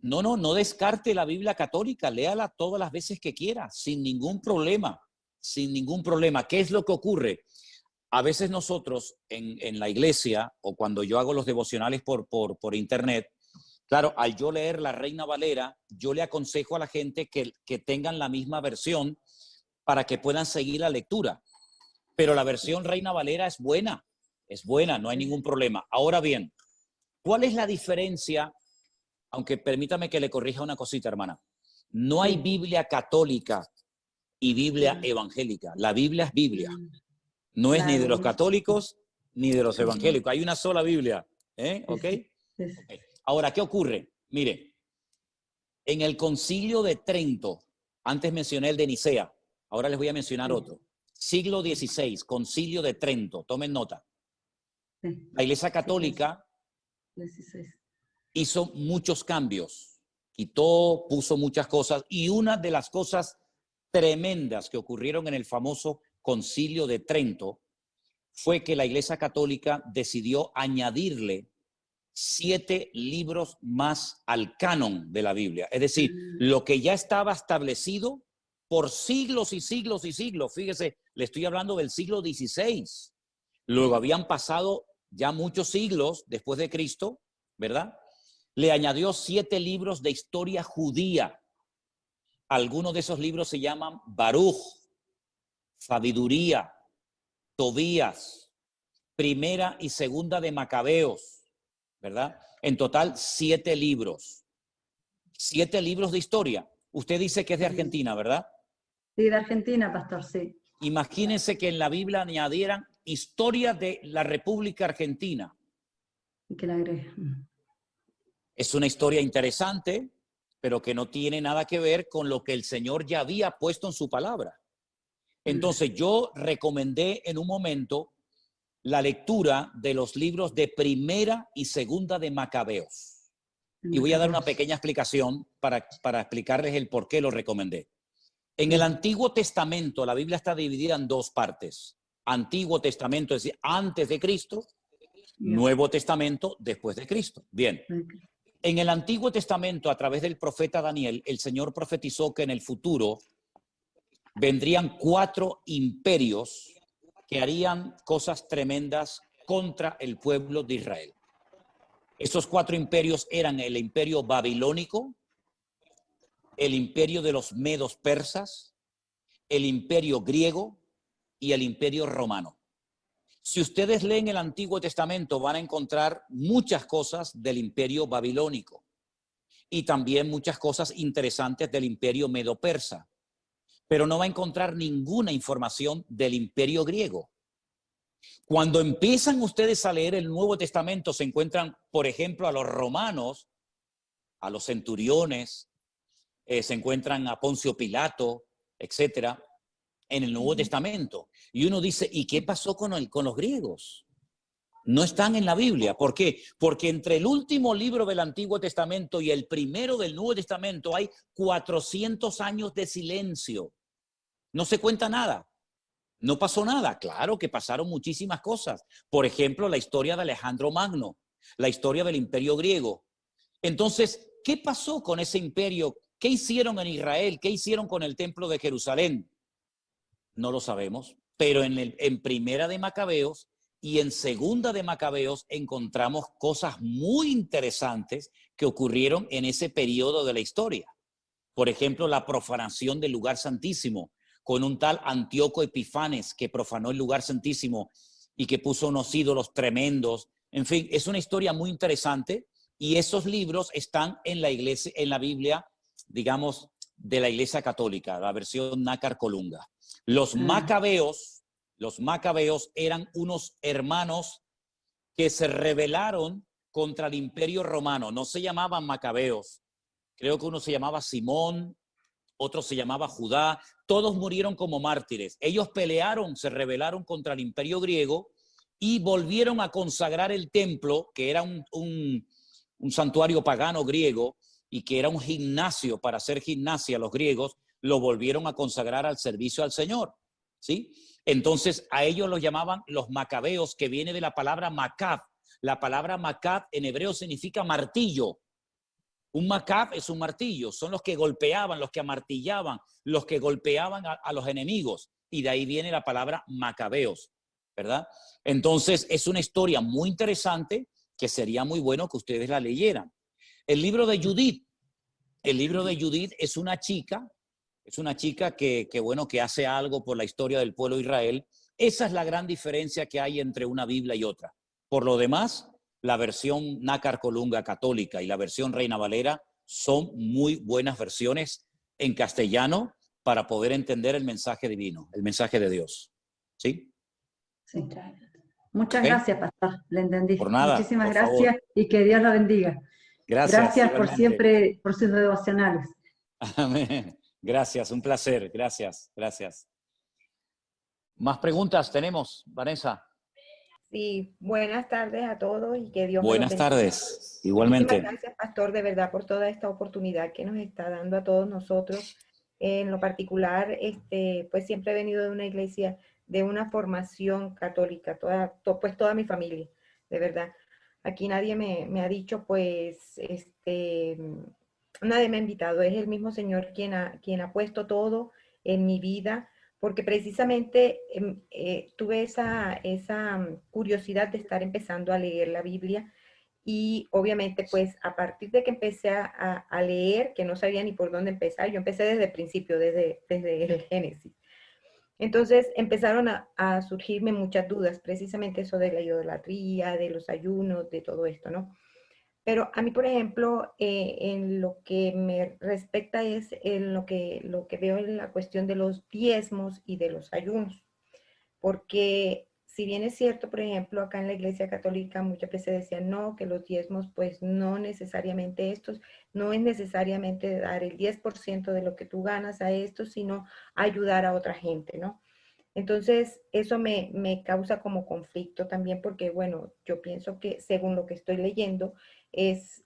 no descarte la Biblia católica, léala todas las veces que quiera, sin ningún problema, sin ningún problema. ¿Qué es lo que ocurre? A veces nosotros en la iglesia o cuando yo hago los devocionales por internet, claro, al yo leer la Reina Valera, yo le aconsejo a la gente que tengan la misma versión para que puedan seguir la lectura. Pero la versión Reina Valera es buena, no hay ningún problema. Ahora bien, ¿cuál es la diferencia? Aunque permítame que le corrija una cosita, hermana. No hay Biblia católica y Biblia evangélica. La Biblia es Biblia. No es ni de los católicos ni de los evangélicos. Hay una sola Biblia. ¿Ok? Ahora, ¿qué ocurre? Mire, en el Concilio de Trento, antes mencioné el de Nicea, ahora les voy a mencionar otro. Siglo XVI, Concilio de Trento, tomen nota. La Iglesia Católica hizo muchos cambios, quitó, puso muchas cosas, y una de las cosas tremendas que ocurrieron en el famoso Concilio de Trento fue que la Iglesia Católica decidió añadirle 7 libros más al canon de la Biblia. Es decir, lo que ya estaba establecido por siglos y siglos y siglos. Fíjese, le estoy hablando del siglo XVI. Luego habían pasado ya muchos siglos después de Cristo, ¿verdad? Le añadió 7 libros de historia judía. Algunos de esos libros se llaman Baruch, Sabiduría, Tobías, Primera y Segunda de Macabeos, ¿verdad? En total, 7 libros. 7 libros de historia. Usted dice que es de Argentina, ¿verdad? Sí, de Argentina, pastor, sí. Imagínense que en la Biblia añadieran historia de la República Argentina. Y que la agregue. Es una historia interesante, pero que no tiene nada que ver con lo que el Señor ya había puesto en su palabra. Entonces yo recomendé en un momento la lectura de los libros de Primera y Segunda de Macabeos. Y voy a dar una pequeña explicación para explicarles el por qué lo recomendé. En el Antiguo Testamento, la Biblia está dividida en 2 partes. Antiguo Testamento, es decir, antes de Cristo, Nuevo Testamento, después de Cristo. Bien. En el Antiguo Testamento, a través del profeta Daniel, el Señor profetizó que en el futuro vendrían 4 imperios que harían cosas tremendas contra el pueblo de Israel. Esos 4 imperios eran el imperio babilónico, el imperio de los medos persas, el imperio griego y el imperio romano. Si ustedes leen el Antiguo Testamento van a encontrar muchas cosas del imperio babilónico y también muchas cosas interesantes del imperio medo-persa, pero no va a encontrar ninguna información del imperio griego. Cuando empiezan ustedes a leer el Nuevo Testamento se encuentran, por ejemplo, a los romanos, a los centuriones, se encuentran a Poncio Pilato, etcétera, en el Nuevo Testamento. Y uno dice, ¿y qué pasó con los griegos? No están en la Biblia. ¿Por qué? Porque entre el último libro del Antiguo Testamento y el primero del Nuevo Testamento hay 400 años de silencio. No se cuenta nada. No pasó nada. Claro que pasaron muchísimas cosas. Por ejemplo, la historia de Alejandro Magno, la historia del imperio griego. Entonces, ¿qué pasó con ese imperio? ¿Qué hicieron en Israel? ¿Qué hicieron con el templo de Jerusalén? No lo sabemos, pero en Primera de Macabeos y en Segunda de Macabeos encontramos cosas muy interesantes que ocurrieron en ese periodo de la historia. Por ejemplo, la profanación del lugar santísimo, con un tal Antíoco Epifanes que profanó el lugar santísimo y que puso unos ídolos tremendos. En fin, es una historia muy interesante y esos libros están en la iglesia, en la Biblia, digamos, de la Iglesia Católica, la versión Nácar Colunga. Los macabeos eran unos hermanos que se rebelaron contra el Imperio Romano. No se llamaban macabeos. Creo que uno se llamaba Simón, otro se llamaba Judá. Todos murieron como mártires. Ellos pelearon, se rebelaron contra el Imperio griego y volvieron a consagrar el templo, que era un santuario pagano griego y que era un gimnasio para hacer gimnasia. Los griegos lo volvieron a consagrar al servicio al Señor, ¿sí? Entonces a ellos los llamaban los macabeos, que viene de la palabra macab. La palabra macab en hebreo significa martillo. Un macab es un martillo, son los que golpeaban, los que amartillaban, los que golpeaban a los enemigos, y de ahí viene la palabra macabeos, ¿verdad? Entonces es una historia muy interesante que sería muy bueno que ustedes la leyeran. El libro de Judith es una chica que hace algo por la historia del pueblo de Israel. Esa es la gran diferencia que hay entre una Biblia y otra. Por lo demás, la versión Nácar Colunga católica y la versión Reina Valera son muy buenas versiones en castellano para poder entender el mensaje divino, el mensaje de Dios. ¿Sí? Sí. Muchas ¿Okay? Gracias, pastor. Le entendí. Por nada. Muchísimas por gracias favor. y que Dios lo bendiga. Gracias por igualmente. siempre, por sus devocionales. Amén. Gracias, un placer. Gracias. ¿Más preguntas tenemos, Vanessa? Sí, buenas tardes a todos y que Dios me los Buenas bendiga. tardes, igualmente. Muchísimas gracias, pastor, de verdad, por toda esta oportunidad que nos está dando a todos nosotros. En lo particular, pues siempre he venido de una iglesia, de una formación católica, toda mi familia, de verdad. Aquí nadie me ha dicho, pues, nadie me ha invitado. Es el mismo Señor quien ha puesto todo en mi vida, porque precisamente tuve esa curiosidad de estar empezando a leer la Biblia, y obviamente pues a partir de que empecé a leer, que no sabía ni por dónde empezar, yo empecé desde el principio, desde el Génesis. Entonces empezaron a surgirme muchas dudas, precisamente eso de la idolatría, de los ayunos, de todo esto, ¿no? Pero a mí, por ejemplo, en lo que me respecta es en lo que veo en la cuestión de los diezmos y de los ayunos. Porque si bien es cierto, por ejemplo, acá en la Iglesia Católica muchas veces decían, no, que los diezmos, pues no necesariamente estos, no es necesariamente dar el 10% de lo que tú ganas a esto, sino ayudar a otra gente, ¿no? Entonces, eso me causa como conflicto también porque, bueno, yo pienso que según lo que estoy leyendo, pues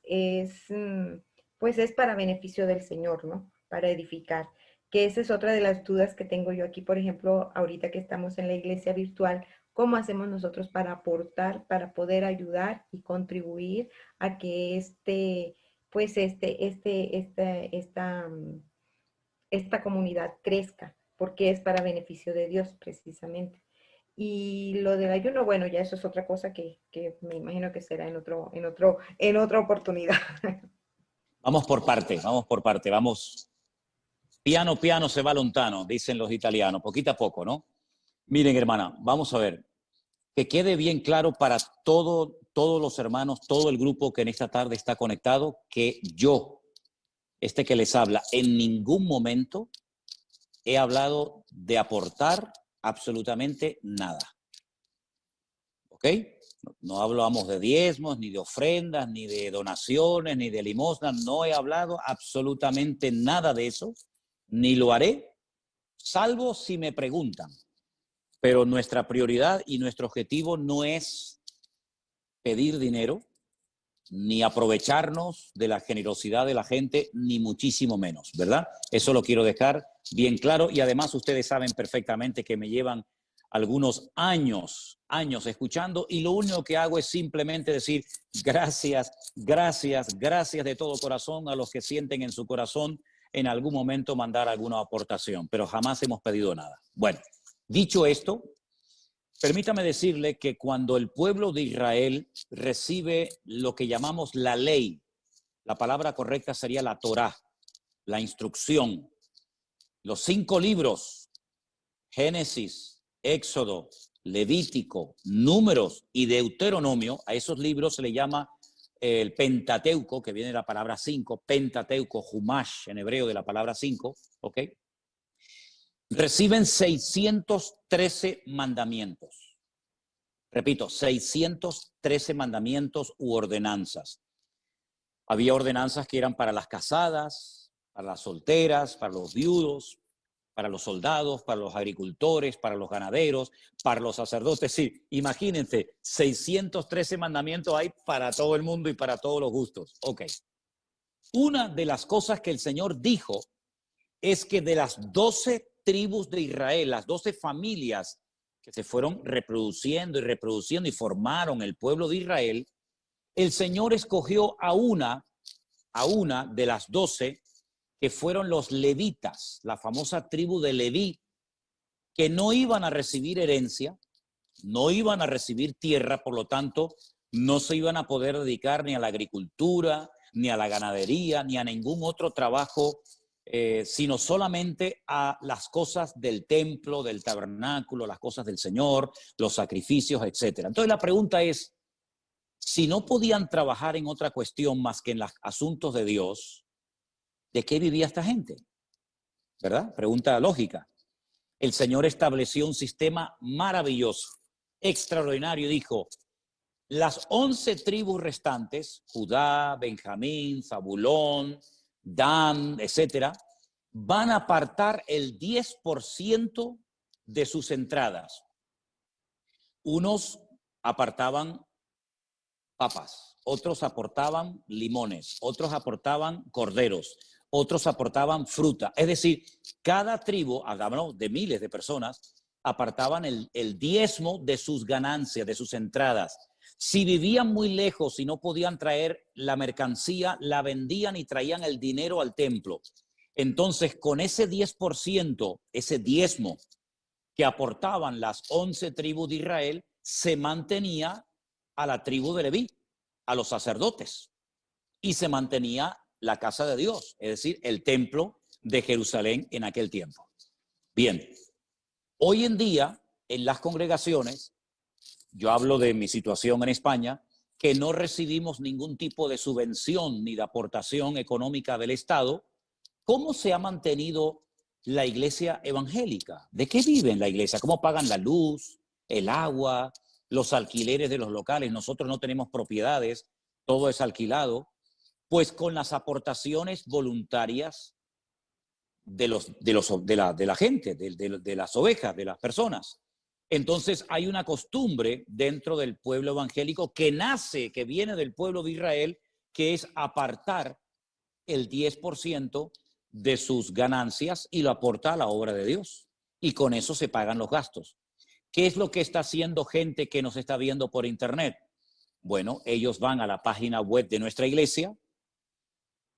es para beneficio del Señor, ¿no? Para edificar. Que esa es otra de las dudas que tengo yo aquí, por ejemplo, ahorita que estamos en la iglesia virtual, ¿cómo hacemos nosotros para aportar, para poder ayudar y contribuir a que esta comunidad crezca? Porque es para beneficio de Dios precisamente. Y lo del ayuno, bueno, ya eso es otra cosa que me imagino que será en otra oportunidad. Vamos por parte, vamos. Piano, piano se va lontano, dicen los italianos, poquito a poco, ¿no? Miren, hermana, vamos a ver, que quede bien claro para todos los hermanos, todo el grupo que en esta tarde está conectado, que yo, que les habla, en ningún momento he hablado de aportar absolutamente nada. ¿Ok? No hablamos de diezmos, ni de ofrendas, ni de donaciones, ni de limosnas. No he hablado absolutamente nada de eso, ni lo haré, salvo si me preguntan. Pero nuestra prioridad y nuestro objetivo no es pedir dinero, ni aprovecharnos de la generosidad de la gente, ni muchísimo menos, ¿verdad? Eso lo quiero dejar bien claro, y además ustedes saben perfectamente que me llevan algunos años escuchando, y lo único que hago es simplemente decir gracias de todo corazón a los que sienten en su corazón en algún momento mandar alguna aportación, pero jamás hemos pedido nada. Bueno, dicho esto, permítame decirle que cuando el pueblo de Israel recibe lo que llamamos la ley, la palabra correcta sería la Torá, la instrucción, los 5 libros, Génesis, Éxodo, Levítico, Números y Deuteronomio, a esos libros se le llama el Pentateuco, que viene de la palabra 5, Pentateuco, Humash, en hebreo de la palabra 5, ¿ok? Reciben 613 mandamientos. Repito, 613 mandamientos u ordenanzas. Había ordenanzas que eran para las casadas, para las solteras, para los viudos, para los soldados, para los agricultores, para los ganaderos, para los sacerdotes. Sí, imagínense, 613 mandamientos hay para todo el mundo y para todos los gustos. Ok. Una de las cosas que el Señor dijo es que de las 12 tribus de Israel, las 12 familias que se fueron reproduciendo y formaron el pueblo de Israel, el Señor escogió a una de las 12 que fueron los levitas, la famosa tribu de Leví, que no iban a recibir herencia, no iban a recibir tierra, por lo tanto, no se iban a poder dedicar ni a la agricultura, ni a la ganadería, ni a ningún otro trabajo, sino solamente a las cosas del templo, del tabernáculo, las cosas del Señor, los sacrificios, etc. Entonces la pregunta es, si no podían trabajar en otra cuestión más que en los asuntos de Dios, ¿de qué vivía esta gente? ¿Verdad? Pregunta lógica. El Señor estableció un sistema maravilloso, extraordinario. Dijo, las 11 tribus restantes, Judá, Benjamín, Zabulón, Dan, etcétera, van a apartar el 10% de sus entradas. Unos apartaban papas, otros aportaban limones, otros aportaban corderos, otros aportaban fruta. Es decir, cada tribu, hablamos de miles de personas, apartaban el diezmo de sus ganancias, de sus entradas. Si vivían muy lejos y no podían traer la mercancía, la vendían y traían el dinero al templo. Entonces, con ese 10%, ese diezmo que aportaban las 11 tribus de Israel, se mantenía a la tribu de Leví, a los sacerdotes, y se mantenía la casa de Dios, es decir, el templo de Jerusalén en aquel tiempo. Bien, hoy en día, en las congregaciones, yo hablo de mi situación en España, que no recibimos ningún tipo de subvención ni de aportación económica del Estado. ¿Cómo se ha mantenido la iglesia evangélica? ¿De qué vive la iglesia? ¿Cómo pagan la luz, el agua, los alquileres de los locales? Nosotros no tenemos propiedades, todo es alquilado. Pues con las aportaciones voluntarias de la gente, de las ovejas, de las personas. Entonces hay una costumbre dentro del pueblo evangélico que nace, que viene del pueblo de Israel, que es apartar el 10% de sus ganancias y lo aporta a la obra de Dios. Y con eso se pagan los gastos. ¿Qué es lo que está haciendo gente que nos está viendo por internet? Bueno, ellos van a la página web de nuestra iglesia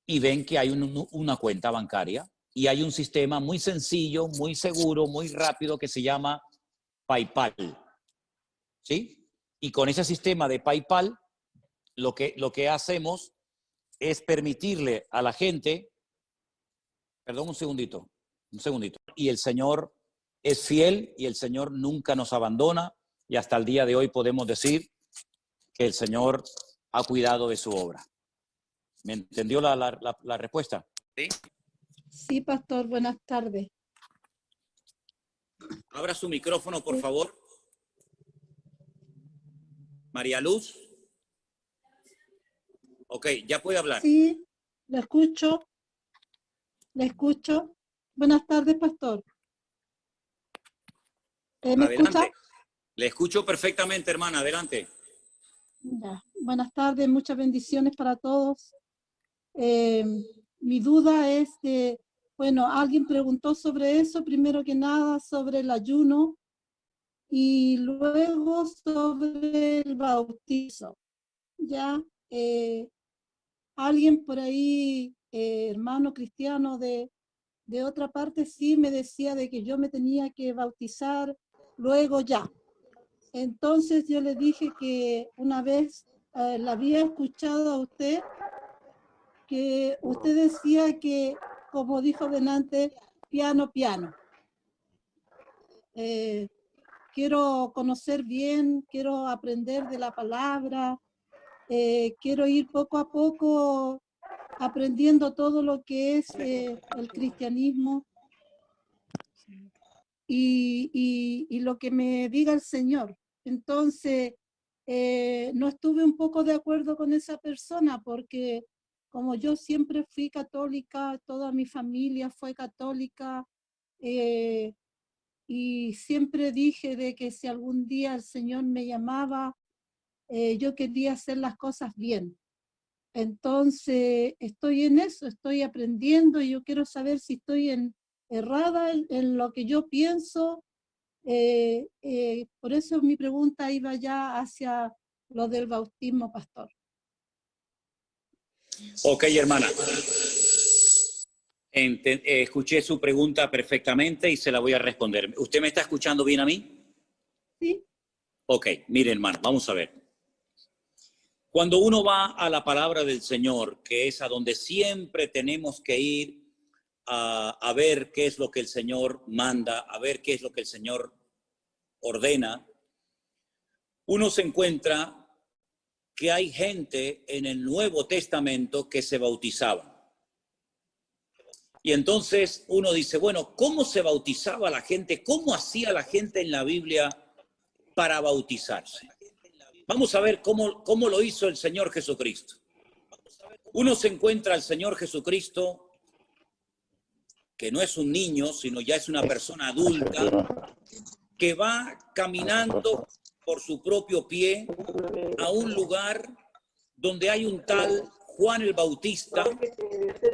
y ven que hay una cuenta bancaria y hay un sistema muy sencillo, muy seguro, muy rápido que se llama PayPal, ¿sí? Y con ese sistema de PayPal, lo que hacemos es permitirle a la gente, perdón, un segundito, y el Señor es fiel y el Señor nunca nos abandona y hasta el día de hoy podemos decir que el Señor ha cuidado de su obra. ¿Me entendió la respuesta? ¿Sí? Sí, pastor, buenas tardes. Abra su micrófono, por favor. María Luz. Ok, ya puede hablar. Sí, la escucho. La escucho. Buenas tardes, pastor. ¿Me escucha? Le escucho perfectamente, hermana. Adelante. Ya. Buenas tardes, muchas bendiciones para todos. Mi duda es que, bueno, alguien preguntó sobre eso, primero que nada, sobre el ayuno y luego sobre el bautizo. Ya, alguien por ahí, hermano cristiano de otra parte, sí me decía de que yo me tenía que bautizar luego ya. Entonces yo le dije que una vez la había escuchado a usted, que usted decía que, como dijo delante, piano, piano. Quiero conocer bien, quiero aprender de la palabra, quiero ir poco a poco aprendiendo todo lo que es el cristianismo y lo que me diga el Señor. Entonces, no estuve un poco de acuerdo con esa persona porque como yo siempre fui católica, toda mi familia fue católica, y siempre dije de que si algún día el Señor me llamaba, yo quería hacer las cosas bien. Entonces, estoy en eso, estoy aprendiendo y yo quiero saber si estoy errada en lo que yo pienso. Por eso mi pregunta iba ya hacia lo del bautismo, pastor. Ok, hermana. Escuché su pregunta perfectamente y se la voy a responder. ¿Usted me está escuchando bien a mí? Sí. Ok, mire, hermana, vamos a ver. Cuando uno va a la palabra del Señor, que es a donde siempre tenemos que ir a ver qué es lo que el Señor manda, a ver qué es lo que el Señor ordena, uno se encuentra que hay gente en el Nuevo Testamento que se bautizaba. Y entonces uno dice, bueno, ¿cómo se bautizaba la gente? ¿Cómo hacía la gente en la Biblia para bautizarse? Vamos a ver cómo lo hizo el Señor Jesucristo. Uno se encuentra al Señor Jesucristo, que no es un niño, sino ya es una persona adulta, que va caminando por su propio pie a un lugar donde hay un tal Juan el Bautista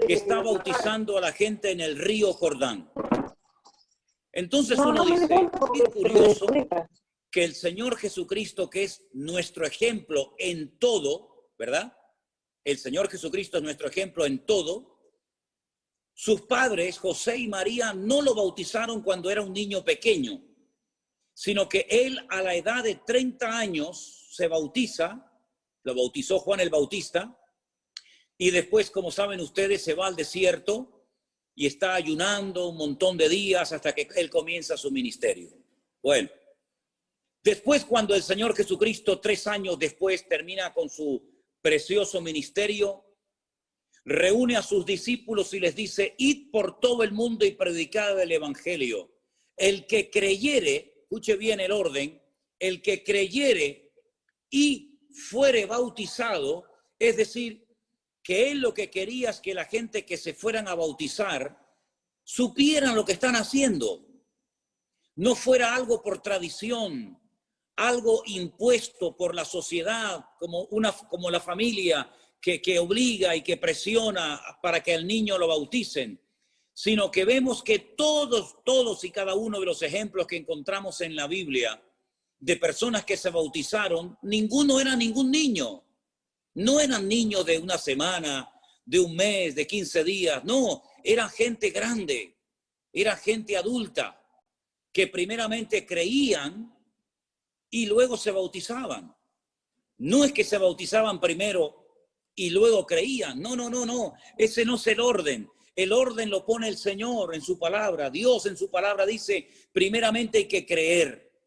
que está bautizando a la gente en el río Jordán. Entonces uno dice, es curioso que el Señor Jesucristo, que es nuestro ejemplo en todo, ¿verdad? El Señor Jesucristo es nuestro ejemplo en todo. Sus padres, José y María, no lo bautizaron cuando era un niño pequeño, sino que él a la edad de 30 años se bautiza, lo bautizó Juan el Bautista, y después, como saben ustedes, se va al desierto y está ayunando un montón de días hasta que él comienza su ministerio. Bueno, después cuando el Señor Jesucristo 3 años después termina con su precioso ministerio, reúne a sus discípulos y les dice, id por todo el mundo y predicad el evangelio. El que creyere, escuche bien el orden, el que creyere y fuere bautizado, es decir, que él lo que quería es que la gente que se fueran a bautizar supieran lo que están haciendo. No fuera algo por tradición, algo impuesto por la sociedad, como la familia que obliga y que presiona para que al niño lo bauticen, sino que vemos que todos y cada uno de los ejemplos que encontramos en la Biblia de personas que se bautizaron, ninguno era ningún niño. No eran niños de una semana, de un mes, de 15 días, no, eran gente grande, era gente adulta, que primeramente creían y luego se bautizaban. No es que se bautizaban primero y luego creían, no, ese no es el orden. El orden lo pone el Señor en su palabra. Dios en su palabra dice, primeramente hay que creer,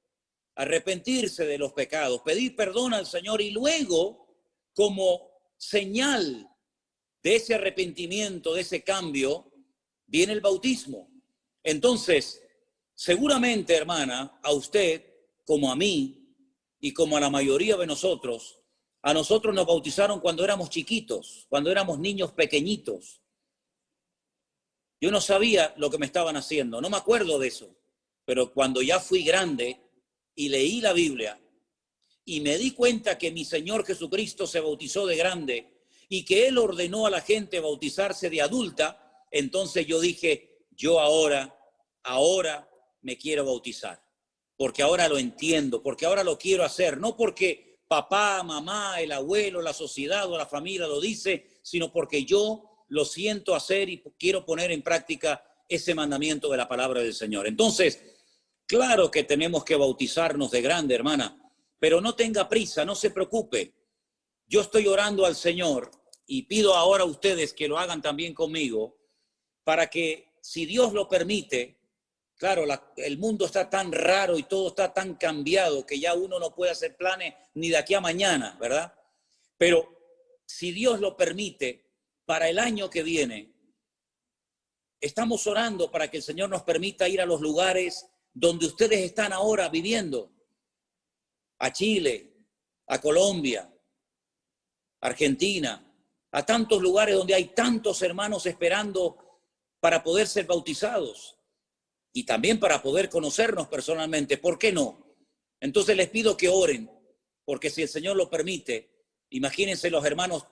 arrepentirse de los pecados, pedir perdón al Señor y luego, como señal de ese arrepentimiento, de ese cambio, viene el bautismo. Entonces, seguramente, hermana, a usted, como a mí y como a la mayoría de nosotros, a nosotros nos bautizaron cuando éramos chiquitos, cuando éramos niños pequeñitos. Yo no sabía lo que me estaban haciendo, no me acuerdo de eso, pero cuando ya fui grande y leí la Biblia, y me di cuenta que mi Señor Jesucristo se bautizó de grande y que Él ordenó a la gente bautizarse de adulta, entonces yo dije, yo ahora me quiero bautizar. Porque ahora lo entiendo, porque ahora lo quiero hacer. No porque papá, mamá, el abuelo, la sociedad o la familia lo dice, sino porque yo lo siento hacer y quiero poner en práctica ese mandamiento de la palabra del Señor. Entonces, claro que tenemos que bautizarnos de grande, hermana. Pero no tenga prisa, no se preocupe. Yo estoy orando al Señor y pido ahora a ustedes que lo hagan también conmigo para que, si Dios lo permite, claro, el mundo está tan raro y todo está tan cambiado que ya uno no puede hacer planes ni de aquí a mañana, ¿verdad? Pero si Dios lo permite, para el año que viene, estamos orando para que el Señor nos permita ir a los lugares donde ustedes están ahora viviendo. A Chile, a Colombia, Argentina, a tantos lugares donde hay tantos hermanos esperando para poder ser bautizados. y también para poder conocernos personalmente. ¿Por qué no? Entonces les pido que oren, porque si el Señor lo permite, imagínense los hermanos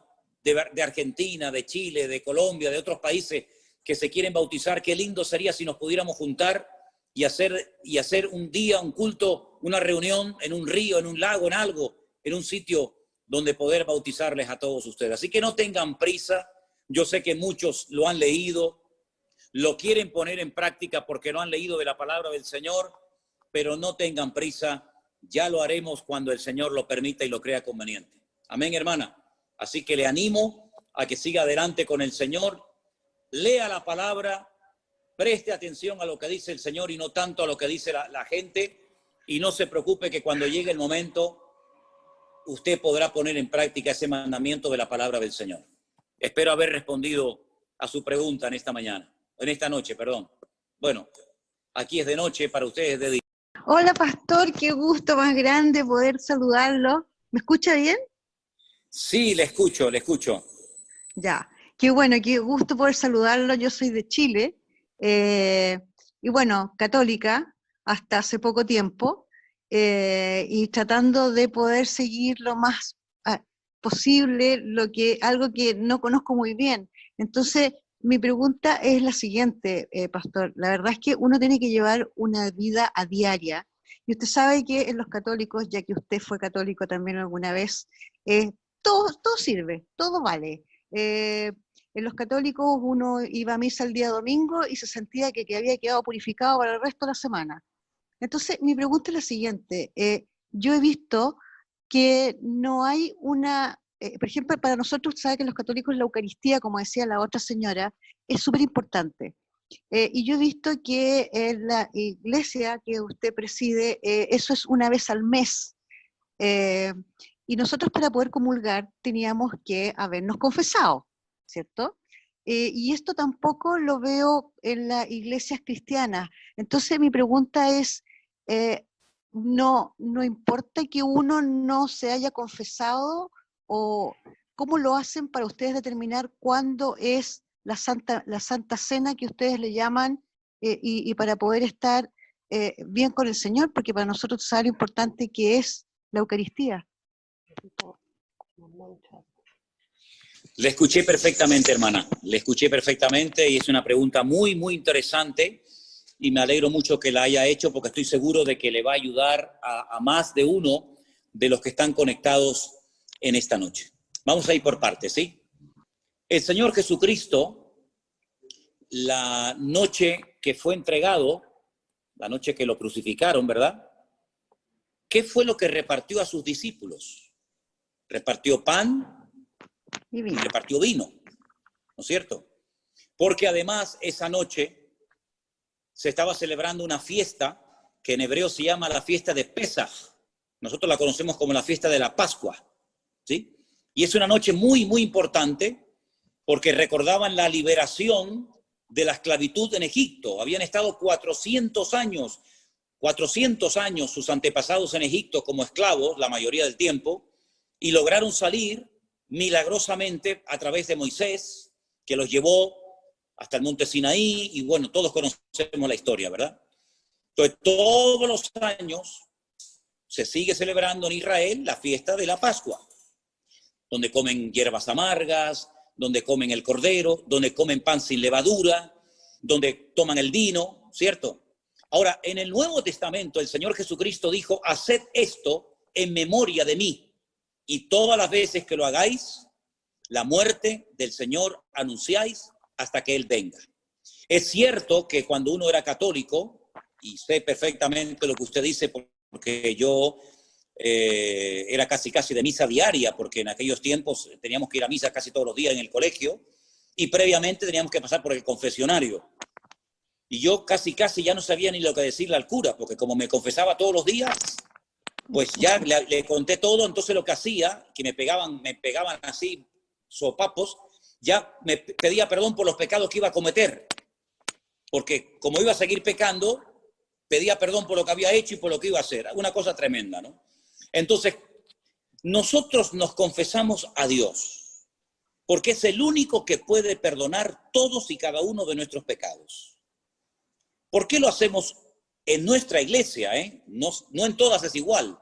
de Argentina, de Chile, de Colombia, de otros países que se quieren bautizar. Qué lindo sería si nos pudiéramos juntar y hacer un día, un culto, una reunión en un río, en un lago, en algo, en un sitio donde poder bautizarles a todos ustedes. Así que no tengan prisa. Yo sé que muchos lo han leído, lo quieren poner en práctica porque no han leído de la palabra del Señor, pero no tengan prisa. Ya lo haremos cuando el Señor lo permita y lo crea conveniente. Amén, hermana. Así que le animo a que siga adelante con el Señor. Lea la palabra, preste atención a lo que dice el Señor y no tanto a lo que dice la gente. Y no se preocupe que cuando llegue el momento, usted podrá poner en práctica ese mandamiento de la palabra del Señor. Espero haber respondido a su pregunta en esta noche, perdón. Bueno, aquí es de noche, para ustedes es de día. Hola, pastor, qué gusto más grande poder saludarlo. ¿Me escucha bien? Sí, le escucho. Ya, qué bueno, qué gusto poder saludarlo. Yo soy de Chile y bueno, católica hasta hace poco tiempo y tratando de poder seguir lo más posible algo que no conozco muy bien. Entonces, mi pregunta es la siguiente, pastor. La verdad es que uno tiene que llevar una vida a diaria. Y usted sabe que en los católicos, ya que usted fue católico también alguna vez, todo sirve, todo vale. En los católicos uno iba a misa el día domingo y se sentía que había quedado purificado para el resto de la semana. Entonces, mi pregunta es la siguiente. Yo he visto que no hay por ejemplo, para nosotros, sabe que los católicos la Eucaristía, como decía la otra señora, es súper importante. Y yo he visto que en la iglesia que usted preside, eso es una vez al mes. Y nosotros para poder comulgar teníamos que habernos confesado, ¿cierto? Y esto tampoco lo veo en las iglesias cristianas. Entonces mi pregunta es, no importa que uno no se haya confesado, o cómo lo hacen para ustedes determinar cuándo es la Santa Cena que ustedes le llaman y para poder estar bien con el Señor, porque para nosotros sabe lo importante que es la Eucaristía. Le escuché perfectamente, hermana. Le escuché perfectamente y es una pregunta muy, muy interesante y me alegro mucho que la haya hecho porque estoy seguro de que le va a ayudar a más de uno de los que están conectados en esta noche. Vamos a ir por partes, ¿sí? El Señor Jesucristo, la noche que fue entregado, la noche que lo crucificaron, ¿verdad? ¿Qué fue lo que repartió a sus discípulos? Repartió pan y repartió vino, ¿no es cierto? Porque además esa noche se estaba celebrando una fiesta que en hebreo se llama la fiesta de Pesaj. Nosotros la conocemos como la fiesta de la Pascua, ¿sí? Y es una noche muy, muy importante porque recordaban la liberación de la esclavitud en Egipto. Habían estado 400 años sus antepasados en Egipto como esclavos, la mayoría del tiempo, y lograron salir milagrosamente a través de Moisés, que los llevó hasta el monte Sinaí, y bueno, todos conocemos la historia, ¿verdad? Entonces, todos los años se sigue celebrando en Israel la fiesta de la Pascua, donde comen hierbas amargas, donde comen el cordero, donde comen pan sin levadura, donde toman el vino, ¿cierto? Ahora, en el Nuevo Testamento, el Señor Jesucristo dijo, haced esto en memoria de mí, y todas las veces que lo hagáis, la muerte del Señor anunciáis hasta que Él venga. Es cierto que cuando uno era católico, y sé perfectamente lo que usted dice, porque yo era casi de misa diaria, porque en aquellos tiempos teníamos que ir a misa casi todos los días en el colegio, y previamente teníamos que pasar por el confesionario. Y yo casi ya no sabía ni lo que decirle al cura, porque como me confesaba todos los días, pues ya le conté todo. Entonces lo que hacía, que me pegaban así sopapos, ya me pedía perdón por los pecados que iba a cometer, porque como iba a seguir pecando, pedía perdón por lo que había hecho y por lo que iba a hacer. Una cosa tremenda, ¿no? Entonces, nosotros nos confesamos a Dios, porque es el único que puede perdonar todos y cada uno de nuestros pecados. ¿Por qué lo hacemos en nuestra iglesia? No, no en todas es igual.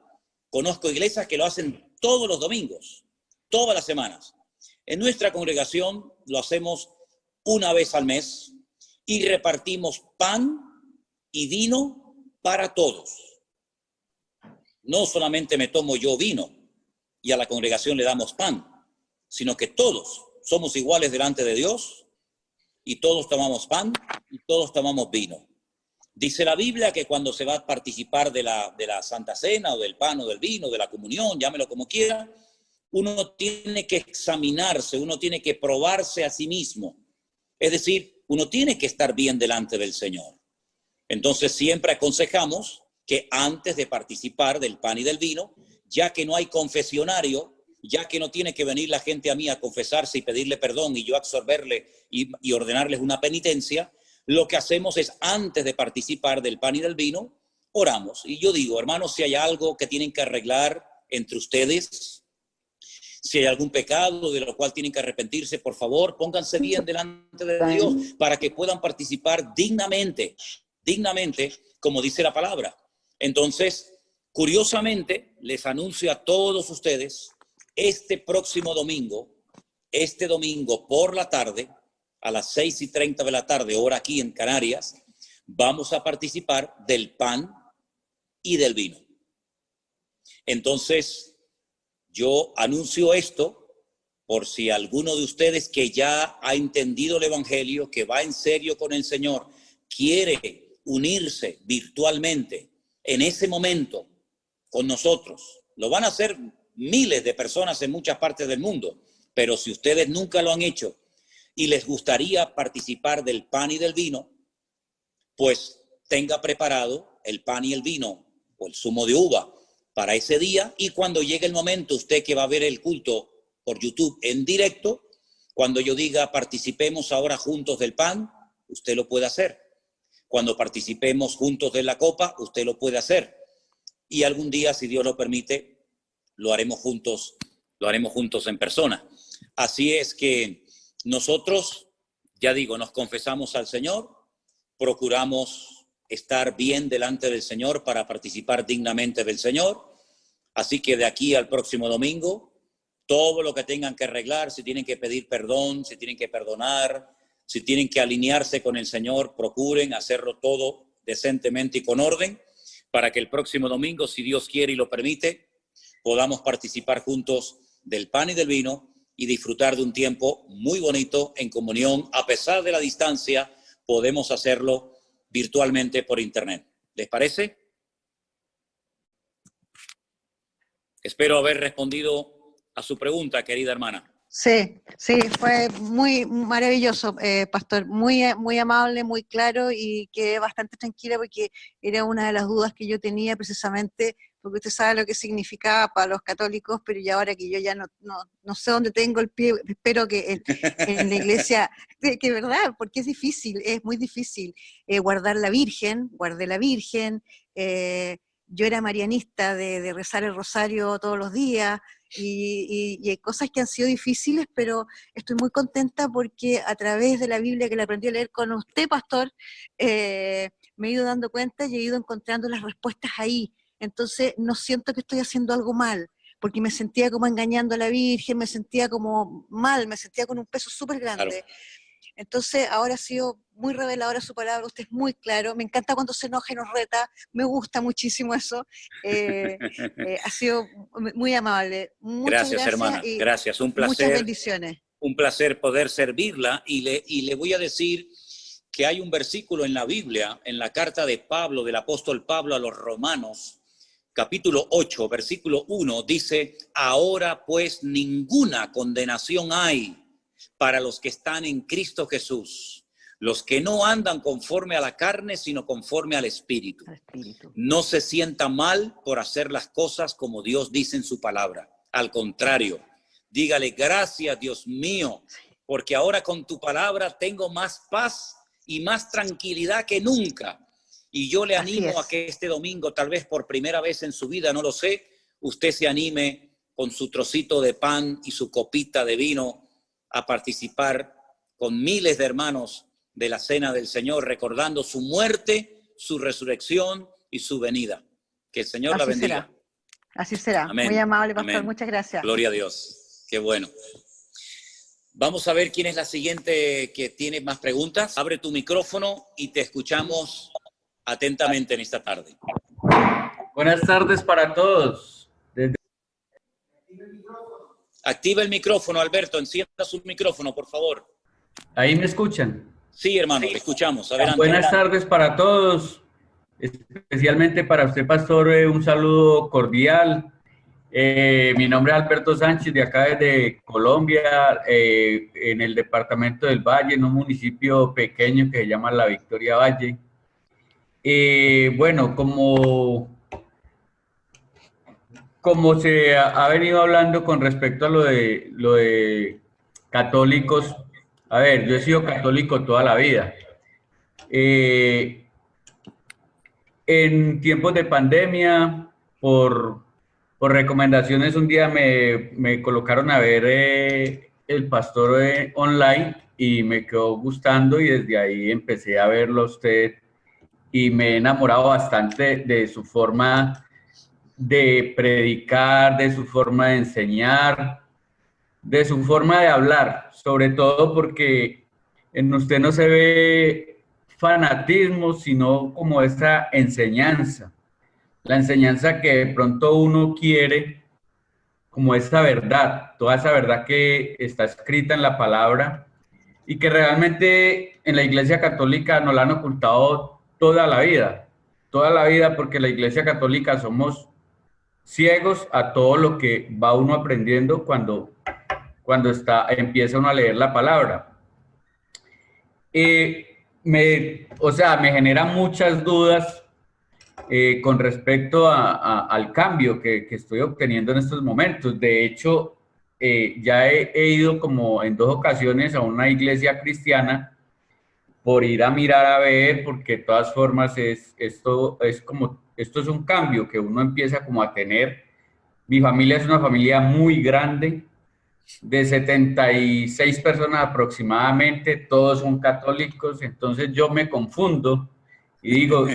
Conozco iglesias que lo hacen todos los domingos, todas las semanas. En nuestra congregación lo hacemos una vez al mes y repartimos pan y vino para todos. No solamente me tomo yo vino y a la congregación le damos pan, sino que todos somos iguales delante de Dios y todos tomamos pan y todos tomamos vino. Dice la Biblia que cuando se va a participar de la Santa Cena o del pan o del vino, de la comunión, llámelo como quiera, uno tiene que examinarse, uno tiene que probarse a sí mismo. Es decir, uno tiene que estar bien delante del Señor. Entonces siempre aconsejamos que antes de participar del pan y del vino, ya que no hay confesionario, ya que no tiene que venir la gente a mí a confesarse y pedirle perdón y yo absorberle y ordenarles una penitencia, lo que hacemos es, antes de participar del pan y del vino, oramos. Y yo digo, hermanos, si hay algo que tienen que arreglar entre ustedes, si hay algún pecado de lo cual tienen que arrepentirse, por favor, pónganse bien delante de Dios para que puedan participar dignamente, como dice la palabra. Entonces, curiosamente, les anuncio a todos ustedes, este domingo por la tarde, a las 6:30 de la tarde, hora aquí en Canarias, vamos a participar del pan y del vino. Entonces, yo anuncio esto por si alguno de ustedes que ya ha entendido el Evangelio, que va en serio con el Señor, quiere unirse virtualmente en ese momento con nosotros. Lo van a hacer miles de personas en muchas partes del mundo, pero si ustedes nunca lo han hecho y les gustaría participar del pan y del vino, pues tenga preparado el pan y el vino o el zumo de uva para ese día, y cuando llegue el momento, usted que va a ver el culto por YouTube en directo, cuando yo diga participemos ahora juntos del pan, usted lo puede hacer. Cuando participemos juntos de la copa, usted lo puede hacer. Y algún día, si Dios lo permite, lo haremos juntos en persona. Así es que nosotros, ya digo, nos confesamos al Señor, procuramos estar bien delante del Señor para participar dignamente del Señor. Así que de aquí al próximo domingo, todo lo que tengan que arreglar, si tienen que pedir perdón, si tienen que perdonar, si tienen que alinearse con el Señor, procuren hacerlo todo decentemente y con orden, para que el próximo domingo, si Dios quiere y lo permite, podamos participar juntos del pan y del vino y disfrutar de un tiempo muy bonito en comunión. A pesar de la distancia, podemos hacerlo virtualmente por internet. ¿Les parece? Espero haber respondido a su pregunta, querida hermana. Sí, fue muy maravilloso, pastor, muy amable, muy claro, y quedé bastante tranquila porque era una de las dudas que yo tenía precisamente, porque usted sabe lo que significaba para los católicos, pero ya ahora que yo ya no sé dónde tengo el pie, espero que en la iglesia, que verdad, porque es difícil, es muy difícil guardé la Virgen, yo era marianista de rezar el rosario todos los días, y hay cosas que han sido difíciles, pero estoy muy contenta porque a través de la Biblia que la aprendí a leer con usted, pastor, me he ido dando cuenta y he ido encontrando las respuestas ahí. Entonces no siento que estoy haciendo algo mal, porque me sentía como engañando a la Virgen, me sentía como mal, me sentía con un peso súper grande. Claro. Entonces ahora ha sido muy reveladora su palabra, usted es muy claro, me encanta cuando se enoja y nos reta, me gusta muchísimo eso, ha sido muy amable. Muchas gracias, hermana, gracias, un placer. Muchas bendiciones. Un placer poder servirla, y le voy a decir que hay un versículo en la Biblia, en la carta de Pablo, del apóstol Pablo a los Romanos, capítulo 8, versículo 1, dice: ahora pues ninguna condenación hay para los que están en Cristo Jesús, los que no andan conforme a la carne, sino conforme al Espíritu. No se sienta mal por hacer las cosas como Dios dice en su palabra. Al contrario, dígale: gracias, Dios mío, porque ahora con tu palabra tengo más paz y más tranquilidad que nunca. Y yo le animo a que este domingo, tal vez por primera vez en su vida, no lo sé, usted se anime con su trocito de pan y su copita de vino a participar con miles de hermanos de la cena del Señor, recordando su muerte, su resurrección y su venida. Que el Señor la bendiga. Será. Así será. Amén. Muy amable, pastor. Amén. Muchas gracias. Gloria a Dios. Qué bueno. Vamos a ver quién es la siguiente que tiene más preguntas. Abre tu micrófono y te escuchamos atentamente en esta tarde. Buenas tardes para todos. Activa el micrófono, Alberto. Encienda su micrófono, por favor. ¿Ahí me escuchan? Sí, hermano, le escuchamos. Adelante. Buenas tardes para todos. Especialmente para usted, pastor, un saludo cordial. Mi nombre es Alberto Sánchez, de acá desde Colombia, en el departamento del Valle, en un municipio pequeño que se llama La Victoria Valle. Bueno, como se ha venido hablando con respecto a lo de católicos, a ver, yo he sido católico toda la vida. En tiempos de pandemia, por recomendaciones, un día me colocaron a ver el pastor online y me quedó gustando y desde ahí empecé a verlo a usted y me he enamorado bastante de su forma de predicar, de su forma de enseñar, de su forma de hablar, sobre todo porque en usted no se ve fanatismo, sino como esa enseñanza, la enseñanza que de pronto uno quiere, como esa verdad, toda esa verdad que está escrita en la palabra y que realmente en la Iglesia Católica nos la han ocultado toda la vida, porque la Iglesia Católica somos ciegos a todo lo que va uno aprendiendo cuando empieza uno a leer la palabra. Me genera muchas dudas con respecto al cambio que estoy obteniendo en estos momentos. De hecho, ya he ido como en 2 ocasiones a una iglesia cristiana por ir a mirar a ver, porque de todas formas esto es un cambio que uno empieza como a tener. Mi familia es una familia muy grande, de 76 personas aproximadamente, todos son católicos, entonces yo me confundo y digo,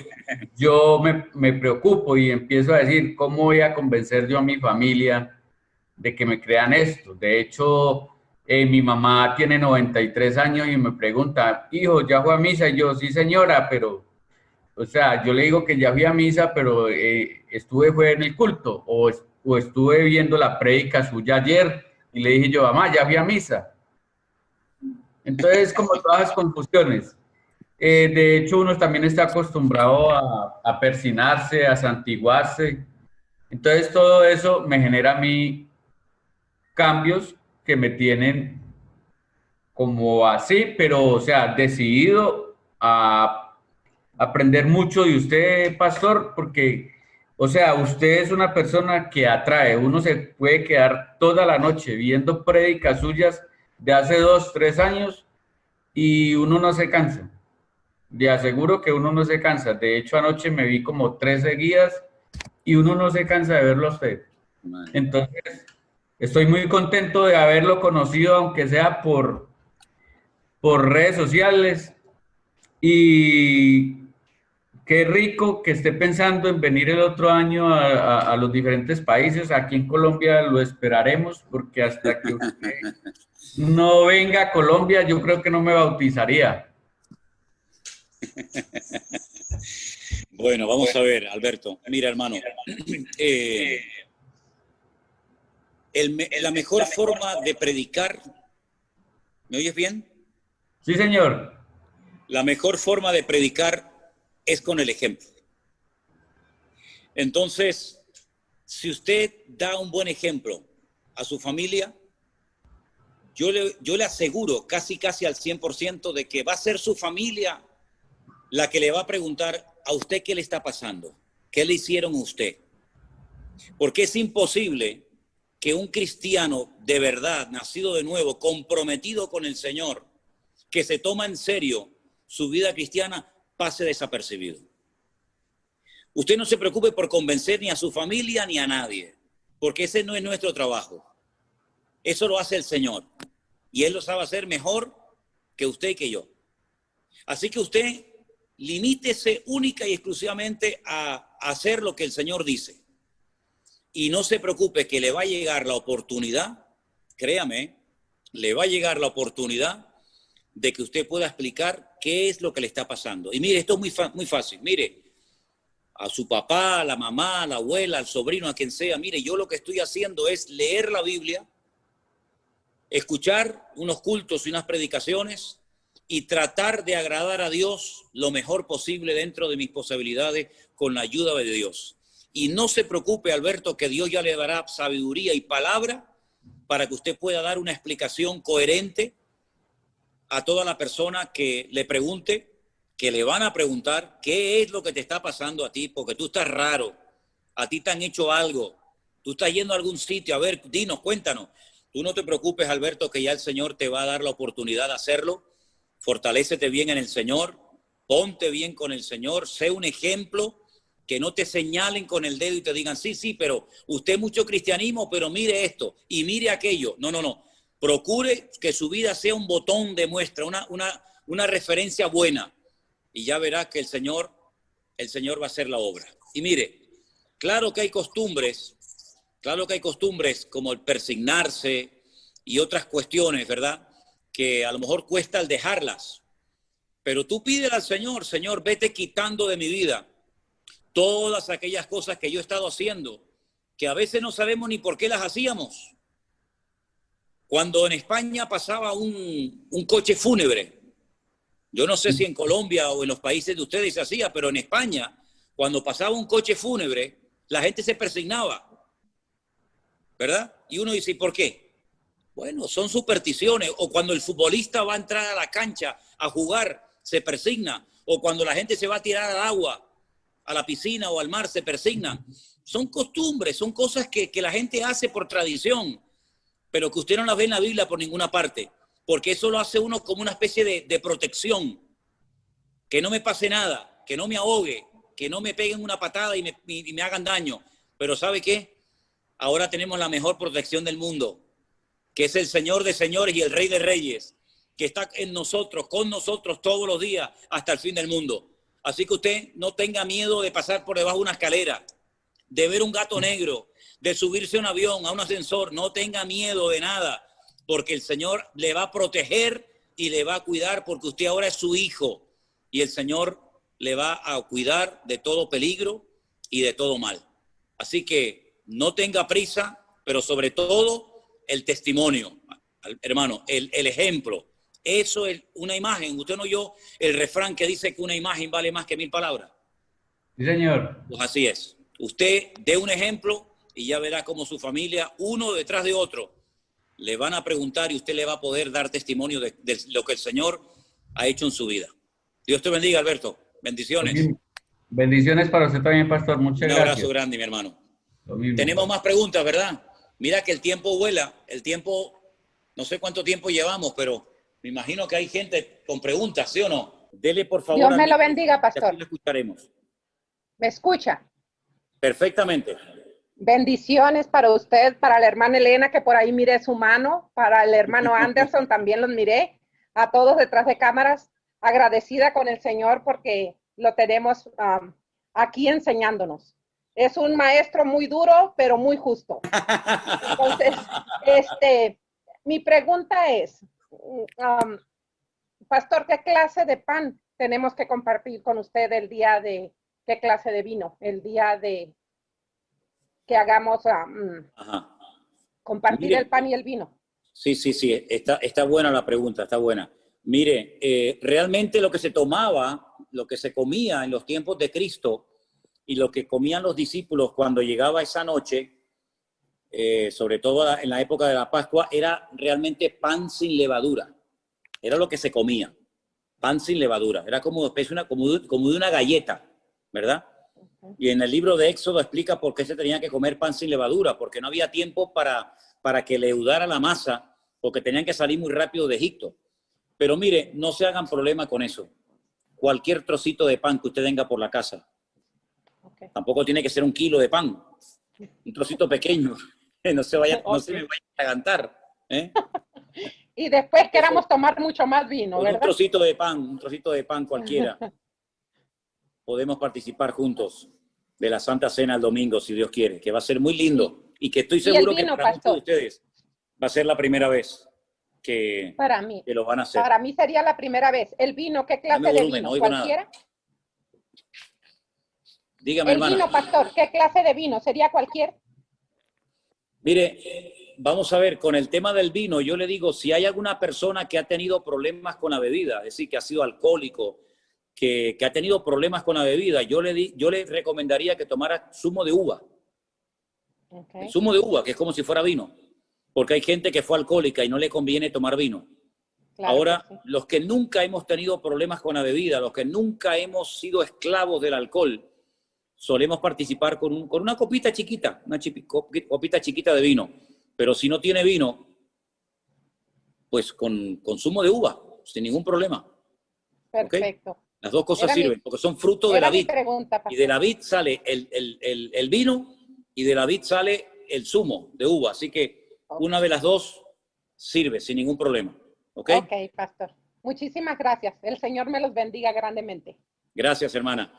yo me preocupo y empiezo a decir, ¿cómo voy a convencer yo a mi familia de que me crean esto? De hecho, mi mamá tiene 93 años y me pregunta, hijo, ¿ya fue a misa? Y yo, sí señora, pero, o sea, yo le digo que ya fui a misa, pero fue en el culto, o estuve viendo la prédica suya ayer, y le dije yo, mamá, ya fui a misa. Entonces, como todas las confusiones. De hecho, uno también está acostumbrado a persinarse, a santiguarse. Entonces, todo eso me genera a mí cambios que me tienen como así, pero, o sea, decidido a aprender mucho de usted, pastor, porque, o sea, usted es una persona que atrae. Uno se puede quedar toda la noche viendo prédicas suyas de hace 2, 3 años y uno no se cansa. Le aseguro que uno no se cansa. De hecho, anoche me vi como 3 seguidas y uno no se cansa de verlo a usted. Entonces, estoy muy contento de haberlo conocido, aunque sea por redes sociales. Y qué rico que esté pensando en venir el otro año a los diferentes países. Aquí en Colombia lo esperaremos, porque hasta que usted no venga a Colombia, yo creo que no me bautizaría. Bueno, vamos a ver, Alberto. Mira, hermano, la mejor forma de predicar, ¿me oyes bien? Sí, señor. La mejor forma de predicar es con el ejemplo. Entonces, si usted da un buen ejemplo a su familia, yo le aseguro casi al 100% de que va a ser su familia la que le va a preguntar a usted qué le está pasando, qué le hicieron a usted. Porque es imposible que un cristiano de verdad, nacido de nuevo, comprometido con el Señor, que se toma en serio su vida cristiana, pase desapercibido. Usted no se preocupe por convencer ni a su familia ni a nadie, porque ese no es nuestro trabajo. Eso lo hace el Señor. Y Él lo sabe hacer mejor que usted y que yo. Así que usted limítese única y exclusivamente a hacer lo que el Señor dice. Y no se preocupe que le va a llegar la oportunidad, créame, le va a llegar la oportunidad de que usted pueda explicar qué es lo que le está pasando. Y mire, esto es muy fácil. Mire, a su papá, a la mamá, a la abuela, al sobrino, a quien sea, mire, yo lo que estoy haciendo es leer la Biblia, escuchar unos cultos y unas predicaciones y tratar de agradar a Dios lo mejor posible dentro de mis posibilidades con la ayuda de Dios. Y no se preocupe, Alberto, que Dios ya le dará sabiduría y palabra para que usted pueda dar una explicación coherente a toda la persona que le pregunte, que le van a preguntar qué es lo que te está pasando a ti, porque tú estás raro, a ti te han hecho algo, tú estás yendo a algún sitio, a ver, dinos, cuéntanos. Tú no te preocupes, Alberto, que ya el Señor te va a dar la oportunidad de hacerlo. Fortalécete bien en el Señor, ponte bien con el Señor, sé un ejemplo, que no te señalen con el dedo y te digan, sí, pero usted mucho cristianismo, pero mire esto y mire aquello. No. Procure que su vida sea un botón de muestra, una referencia buena. Y ya verás que el Señor va a hacer la obra. Y mire, claro que hay costumbres como el persignarse y otras cuestiones, ¿verdad? Que a lo mejor cuesta el dejarlas. Pero tú pídele al Señor, Señor, vete quitando de mi vida todas aquellas cosas que yo he estado haciendo, que a veces no sabemos ni por qué las hacíamos. Cuando en España pasaba un coche fúnebre, yo no sé si en Colombia o en los países de ustedes se hacía, pero en España, cuando pasaba un coche fúnebre, la gente se persignaba, ¿verdad? Y uno dice, ¿y por qué? Bueno, son supersticiones. O cuando el futbolista va a entrar a la cancha a jugar, se persigna. O cuando la gente se va a tirar al agua, a la piscina o al mar, se persigna. Son costumbres, son cosas que la gente hace por tradición, pero que usted no las ve en la Biblia por ninguna parte, porque eso lo hace uno como una especie de protección. Que no me pase nada, que no me ahogue, que no me peguen una patada y me hagan daño. Pero ¿sabe qué? Ahora tenemos la mejor protección del mundo, que es el Señor de señores y el Rey de reyes, que está en nosotros, con nosotros todos los días hasta el fin del mundo. Así que usted no tenga miedo de pasar por debajo de una escalera, de ver un gato negro, de subirse a un avión, a un ascensor. No tenga miedo de nada, porque el Señor le va a proteger y le va a cuidar, porque usted ahora es su hijo y el Señor le va a cuidar de todo peligro y de todo mal. Así que no tenga prisa, pero sobre todo el testimonio, hermano, el ejemplo. Eso es una imagen. Usted no oyó el refrán que dice que una imagen vale más que 1000 palabras. Sí, señor. Pues así es. Usted dé un ejemplo y ya verá cómo su familia, uno detrás de otro, le van a preguntar y usted le va a poder dar testimonio de lo que el Señor ha hecho en su vida. Dios te bendiga, Alberto. Bendiciones. Bendiciones para usted también, pastor. Muchas gracias. Un abrazo grande, mi hermano. Tenemos más preguntas, ¿verdad? Mira que el tiempo vuela. El tiempo, no sé cuánto tiempo llevamos, pero me imagino que hay gente con preguntas, ¿sí o no? Dele, por favor. Dios me lo bendiga, pastor. Aquí lo escucharemos. ¿Me escucha? Perfectamente. Bendiciones para usted, para la hermana Elena, que por ahí miré su mano, para el hermano Anderson también los miré, a todos detrás de cámaras, agradecida con el Señor porque lo tenemos aquí enseñándonos. Es un maestro muy duro, pero muy justo. Entonces, mi pregunta es, pastor, ¿qué clase de pan tenemos que compartir con usted el día de, qué clase de vino, el día de que hagamos compartir Mire, el pan y el vino? Sí, está buena la pregunta, está buena. Mire, realmente lo que se tomaba, lo que se comía en los tiempos de Cristo y lo que comían los discípulos cuando llegaba esa noche, sobre todo en la época de la Pascua, era realmente pan sin levadura. Era lo que se comía, pan sin levadura. Era como de una galleta, ¿verdad? Y en el libro de Éxodo explica por qué se tenía que comer pan sin levadura, porque no había tiempo para que leudara la masa, porque tenían que salir muy rápido de Egipto. Pero mire, no se hagan problema con eso. Cualquier trocito de pan que usted tenga por la casa. Tampoco tiene que ser 1 kilo de pan. Un trocito pequeño. No se me vaya a atragantar. y después queramos tomar mucho más vino, Con ¿verdad? un trocito de pan cualquiera. Podemos participar juntos de la Santa Cena el domingo, si Dios quiere, que va a ser muy lindo y que estoy seguro que para muchos de ustedes va a ser la primera vez que lo van a hacer. Para mí sería la primera vez. ¿El vino, qué clase de vino? ¿Cualquiera? Dígame, hermana. El vino, pastor, ¿qué clase de vino? ¿Sería cualquier? Mire, vamos a ver, con el tema del vino, yo le digo, si hay alguna persona que ha tenido problemas con la bebida, es decir, que ha sido alcohólico, que ha tenido problemas con la bebida, yo le recomendaría que tomara zumo de uva. Okay. El zumo de uva, que es como si fuera vino, porque hay gente que fue alcohólica y no le conviene tomar vino. Claro. Ahora, sí, los que nunca hemos tenido problemas con la bebida, los que nunca hemos sido esclavos del alcohol, solemos participar con una copita chiquita, copita chiquita de vino. Pero si no tiene vino, pues con zumo de uva, sin ningún problema. Perfecto. ¿Okay? Las dos cosas sirven, porque son frutos de la vid. Y de la vid sale el vino y de la vid sale el zumo de uva. Así que una de las dos sirve sin ningún problema. ¿Ok? Ok, pastor. Muchísimas gracias. El Señor me los bendiga grandemente. Gracias, hermana.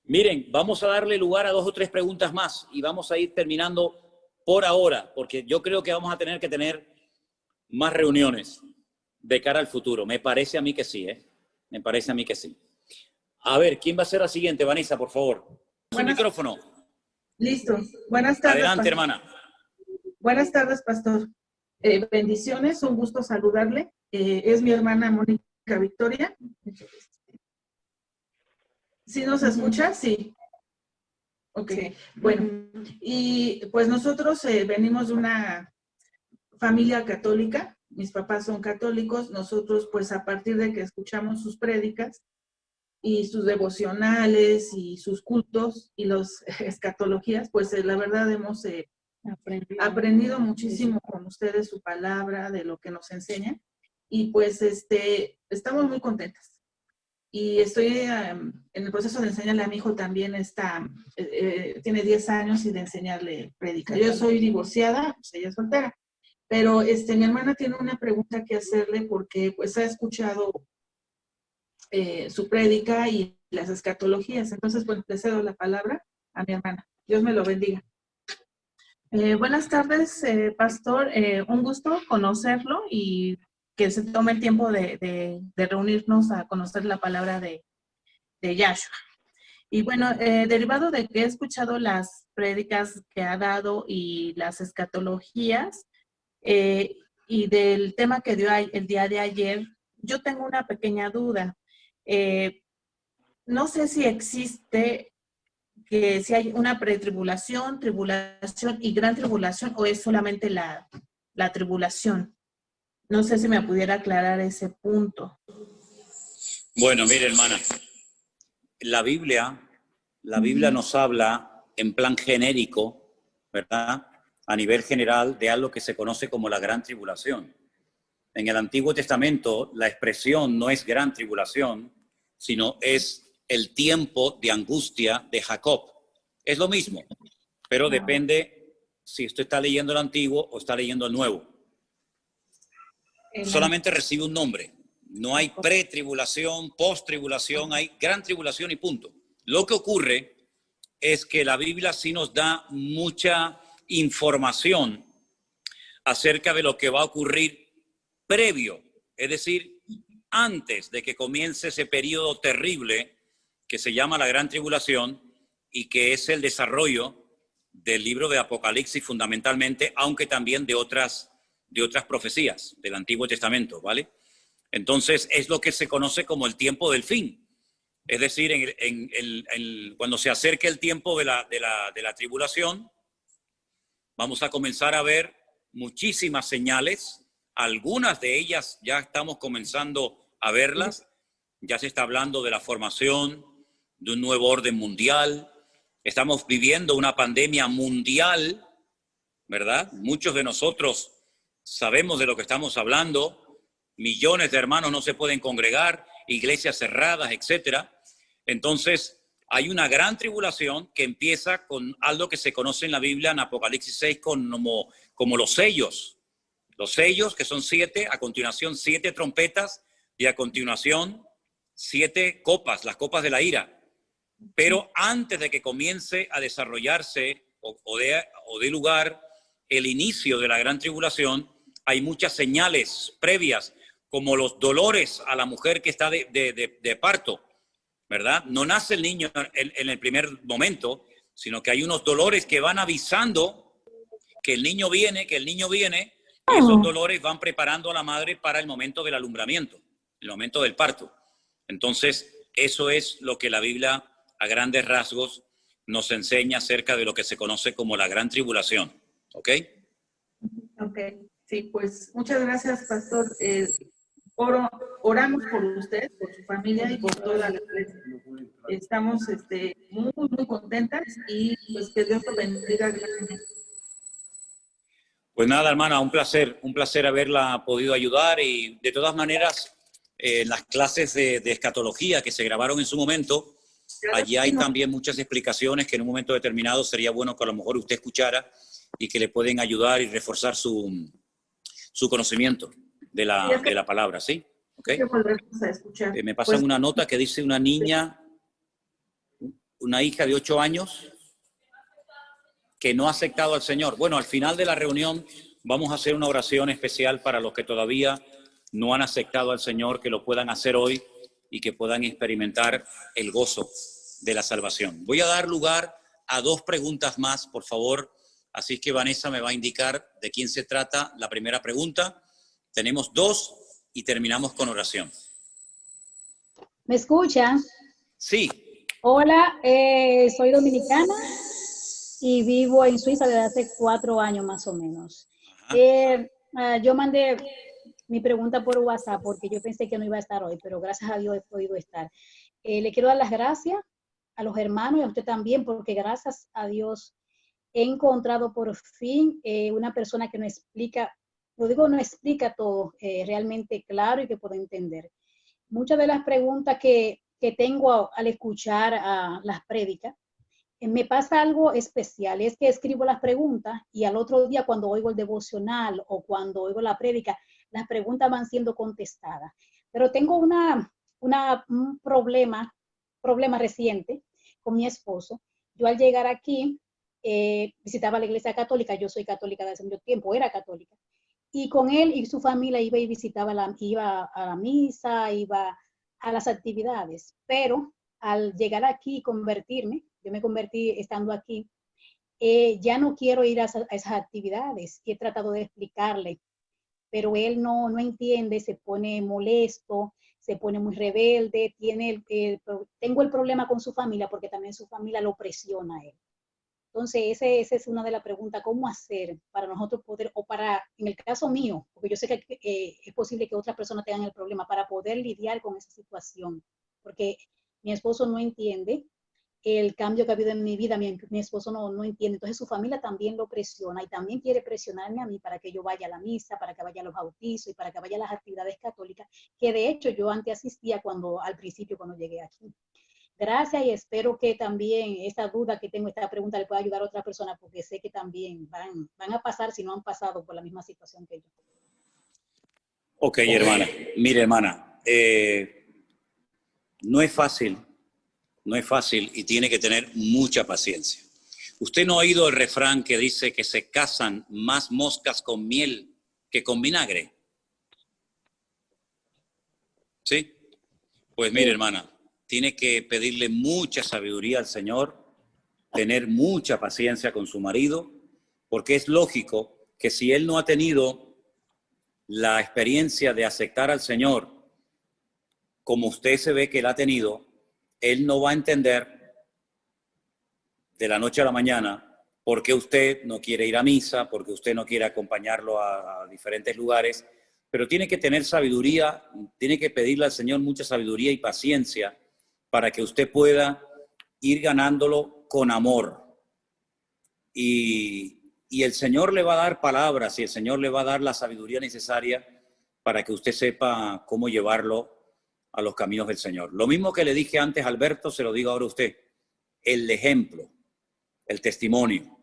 Miren, vamos a darle lugar a 2 o 3 preguntas más y vamos a ir terminando por ahora, porque yo creo que vamos a tener que tener más reuniones de cara al futuro. Me parece a mí que sí, ¿eh? Me parece a mí que sí. A ver, ¿quién va a ser la siguiente? Vanessa, por favor. Su micrófono. Listo. Buenas tardes. Adelante, hermana. Buenas tardes, pastor. Bendiciones, un gusto saludarle. Es mi hermana Mónica Victoria. ¿Sí nos escucha? Sí. Ok, bueno. Y pues nosotros venimos de una familia católica. Mis papás son católicos. Nosotros, pues a partir de que escuchamos sus prédicas y sus devocionales y sus cultos y las escatologías, pues la verdad hemos aprendido muchísimo con ustedes su palabra, de lo que nos enseñan. Y pues estamos muy contentas. Y estoy en el proceso de enseñarle a mi hijo también, tiene 10 años y de enseñarle prédica. Yo soy divorciada, pues ella es soltera, pero mi hermana tiene una pregunta que hacerle porque pues ha escuchado su prédica y las escatologías. Entonces, pues le cedo la palabra a mi hermana. Dios me lo bendiga. Buenas tardes, pastor. Un gusto conocerlo y que se tome el tiempo de reunirnos a conocer la palabra de Yahshua. Y bueno, derivado de que he escuchado las prédicas que ha dado y las escatologías y del tema que dio el día de ayer, yo tengo una pequeña duda. No sé si existe si hay una pretribulación, tribulación y gran tribulación, o es solamente la tribulación. No sé si me pudiera aclarar ese punto. Bueno, mire, hermana, la Biblia nos habla en plan genérico, ¿verdad? A nivel general de algo que se conoce como la gran tribulación. En el Antiguo Testamento la expresión no es gran tribulación, sino es el tiempo de angustia de Jacob. Es lo mismo, pero depende si usted está leyendo el Antiguo o está leyendo el Nuevo. Solamente recibe un nombre. No hay pretribulación, posttribulación, hay gran tribulación y punto. Lo que ocurre es que la Biblia sí nos da mucha información acerca de lo que va a ocurrir previo, es decir, antes de que comience ese periodo terrible que se llama la gran tribulación y que es el desarrollo del libro de Apocalipsis fundamentalmente, aunque también de otras profecías del Antiguo Testamento, ¿vale? Entonces es lo que se conoce como el tiempo del fin. Es decir, cuando se acerque el tiempo de la tribulación, vamos a comenzar a ver muchísimas señales. Algunas de ellas ya estamos comenzando a verlas. Ya se está hablando de la formación de un nuevo orden mundial. Estamos viviendo una pandemia mundial, ¿verdad? Muchos de nosotros sabemos de lo que estamos hablando. Millones de hermanos no se pueden congregar, iglesias cerradas, etcétera. Entonces, hay una gran tribulación que empieza con algo que se conoce en la Biblia, en Apocalipsis 6, como los sellos, Los sellos, que son 7, a continuación 7 trompetas y a continuación 7 copas, las copas de la ira. Pero antes de que comience a desarrollarse o dé lugar el inicio de la gran tribulación, hay muchas señales previas, como los dolores a la mujer que está de parto, ¿verdad? No nace el niño en el primer momento, sino que hay unos dolores que van avisando que el niño viene, y esos dolores van preparando a la madre para el momento del alumbramiento, el momento del parto. Entonces, eso es lo que la Biblia, a grandes rasgos, nos enseña acerca de lo que se conoce como la gran tribulación. ¿Ok? Ok, sí, pues muchas gracias, pastor. Oramos por usted, por su familia y por toda la iglesia. Estamos muy contentas y pues que Dios lo bendiga grandemente. Pues nada, hermana, un placer haberla podido ayudar, y de todas maneras, las clases de escatología que se grabaron en su momento, allí hay también muchas explicaciones que en un momento determinado sería bueno que a lo mejor usted escuchara y que le pueden ayudar y reforzar su conocimiento de la palabra, ¿sí? ¿Okay? Me pasan una nota que dice una niña, una hija de 8 años, que no ha aceptado al Señor. Bueno, al final de la reunión vamos a hacer una oración especial para los que todavía no han aceptado al Señor, que lo puedan hacer hoy y que puedan experimentar el gozo de la salvación. Voy a dar lugar a 2 preguntas más, por favor. Así que Vanessa me va a indicar de quién se trata la primera pregunta. Tenemos 2 y terminamos con oración. ¿Me escucha? Sí. Hola, soy dominicana y vivo en Suiza desde hace 4 años más o menos. Yo mandé mi pregunta por WhatsApp porque yo pensé que no iba a estar hoy, pero gracias a Dios he podido estar. Le quiero dar las gracias a los hermanos y a usted también, porque gracias a Dios he encontrado por fin una persona que no explica, no explica todo realmente claro y que puedo entender. Muchas de las preguntas que tengo al escuchar las prédicas, me pasa algo especial, es que escribo las preguntas y al otro día cuando oigo el devocional o cuando oigo la prédica, las preguntas van siendo contestadas. Pero tengo un problema reciente con mi esposo. Yo al llegar aquí, visitaba la iglesia católica, yo soy católica desde hace mucho tiempo, era católica, y con él y su familia iba y visitaba, iba a la misa, iba a las actividades, pero al llegar aquí y convertirme, yo me convertí estando aquí, ya no quiero ir a esas actividades, y he tratado de explicarle, pero él no entiende, se pone molesto, se pone muy rebelde, tengo el problema con su familia porque también su familia lo presiona a él. Entonces, esa es una de las preguntas, ¿cómo hacer para nosotros poder, o para, en el caso mío, porque yo sé que es posible que otras personas tengan el problema, para poder lidiar con esa situación? Porque mi esposo no entiende el cambio que ha habido en mi vida, mi esposo no entiende, entonces su familia también lo presiona y también quiere presionarme a mí para que yo vaya a la misa, para que vaya a los bautizos y para que vaya a las actividades católicas, que de hecho yo antes asistía al principio cuando llegué aquí. Gracias, y espero que también esta duda que tengo, esta pregunta, le pueda ayudar a otra persona, porque sé que también van a pasar, si no han pasado por la misma situación que yo. Ok, hermana. Mire, hermana, no es fácil y tiene que tener mucha paciencia. ¿Usted no ha oído el refrán que dice que se casan más moscas con miel que con vinagre? ¿Sí? Pues mire, hermana, tiene que pedirle mucha sabiduría al Señor, tener mucha paciencia con su marido, porque es lógico que si él no ha tenido la experiencia de aceptar al Señor como usted se ve que él ha tenido, él no va a entender de la noche a la mañana por qué usted no quiere ir a misa, por qué usted no quiere acompañarlo a diferentes lugares, pero tiene que tener sabiduría, tiene que pedirle al Señor mucha sabiduría y paciencia para que usted pueda ir ganándolo con amor. Y el Señor le va a dar palabras y el Señor le va a dar la sabiduría necesaria para que usted sepa cómo llevarlo a los caminos del Señor. Lo mismo que le dije antes a Alberto, se lo digo ahora a usted. El ejemplo, el testimonio,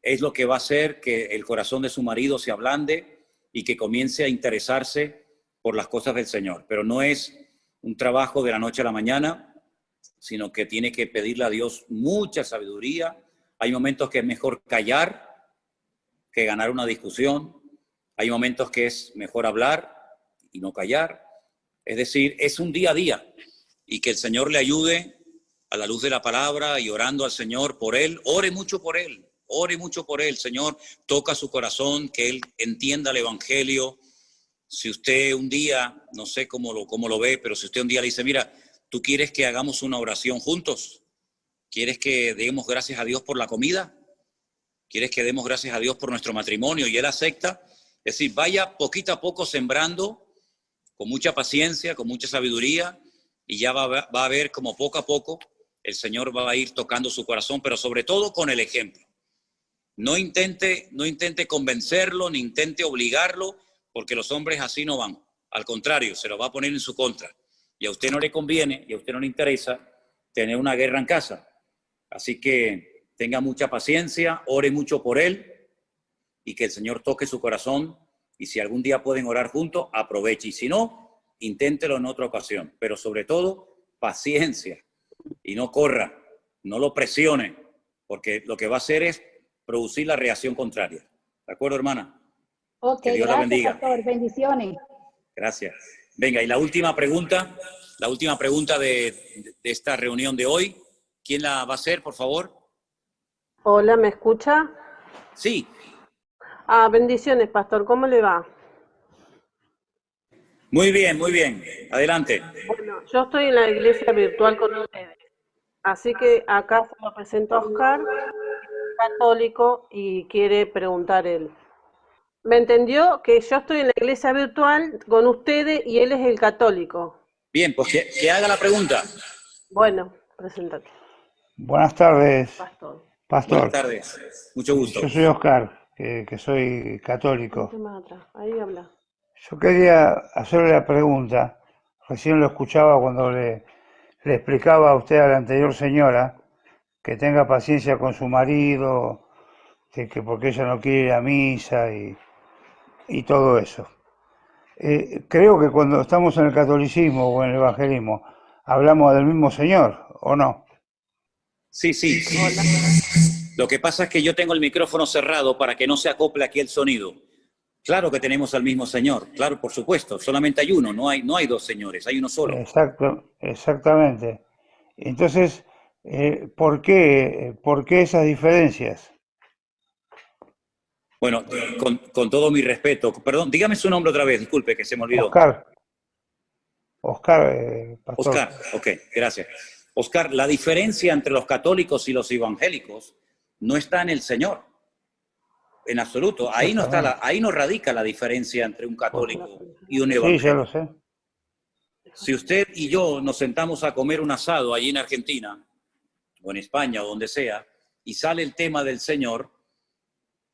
es lo que va a hacer que el corazón de su marido se ablande y que comience a interesarse por las cosas del Señor. Pero no es un trabajo de la noche a la mañana, sino que tiene que pedirle a Dios mucha sabiduría. Hay momentos que es mejor callar que ganar una discusión. Hay momentos que es mejor hablar y no callar. Es decir, es un día a día, y que el Señor le ayude a la luz de la palabra y orando al Señor por él. Ore mucho por él, ore mucho por él. Señor, toca su corazón, que él entienda el evangelio. Si usted un día, no sé cómo lo ve, pero si usted un día le dice, mira, ¿tú quieres que hagamos una oración juntos? ¿Quieres que demos gracias a Dios por la comida? ¿Quieres que demos gracias a Dios por nuestro matrimonio? Y él acepta. Es decir, vaya poquito a poco sembrando, con mucha paciencia, con mucha sabiduría, y ya va a ver como poco a poco el Señor va a ir tocando su corazón, pero sobre todo con el ejemplo. No intente convencerlo, ni intente obligarlo, porque los hombres así no van. Al contrario, se lo va a poner en su contra. Y a usted no le conviene, y a usted no le interesa tener una guerra en casa. Así que tenga mucha paciencia, ore mucho por él, y que el Señor toque su corazón. Y si algún día pueden orar juntos, aproveche. Y si no, inténtelo en otra ocasión. Pero sobre todo, paciencia. Y no corra, no lo presione, porque lo que va a hacer es producir la reacción contraria. ¿De acuerdo, hermana? Ok, Que Dios la gracias, bendiga. pastor. Bendiciones. Gracias. Venga, y la última pregunta de esta reunión de hoy. ¿Quién la va a hacer, por favor? Hola, ¿me escucha? Sí. Bendiciones, pastor. ¿Cómo le va? Muy bien, muy bien. Adelante. Bueno, yo estoy en la iglesia virtual con ustedes. Así que acá se lo presento a Oscar, católico, y quiere preguntar él. ¿Me entendió? Que yo estoy en la iglesia virtual con ustedes y él es el católico. Bien, pues que haga la pregunta. Bueno, preséntate. Buenas tardes, Pastor. pastor. Buenas tardes. Mucho gusto. Yo soy Oscar, que soy católico. Más atrás. Ahí habla. Yo quería hacerle la pregunta, recién lo escuchaba cuando le explicaba a usted, a la anterior señora, que tenga paciencia con su marido, que porque ella no quiere ir a misa y todo eso. Creo que cuando estamos en el catolicismo o en el evangelismo, hablamos del mismo Señor, ¿o no? Sí. Lo que pasa es que yo tengo el micrófono cerrado para que no se acople aquí el sonido. Claro que tenemos al mismo Señor, claro, por supuesto. Solamente hay uno, no hay dos señores, hay uno solo. Exactamente. Entonces, ¿por qué esas diferencias? Bueno, con todo mi respeto, perdón, dígame su nombre otra vez, disculpe que se me olvidó. Oscar, pastor. Oscar, ok, gracias. Oscar, la diferencia entre los católicos y los evangélicos no está en el Señor, en absoluto. Ahí no radica la diferencia entre un católico y un evangélico. Sí, ya lo sé. Si usted y yo nos sentamos a comer un asado allí en Argentina, o en España, o donde sea, y sale el tema del Señor,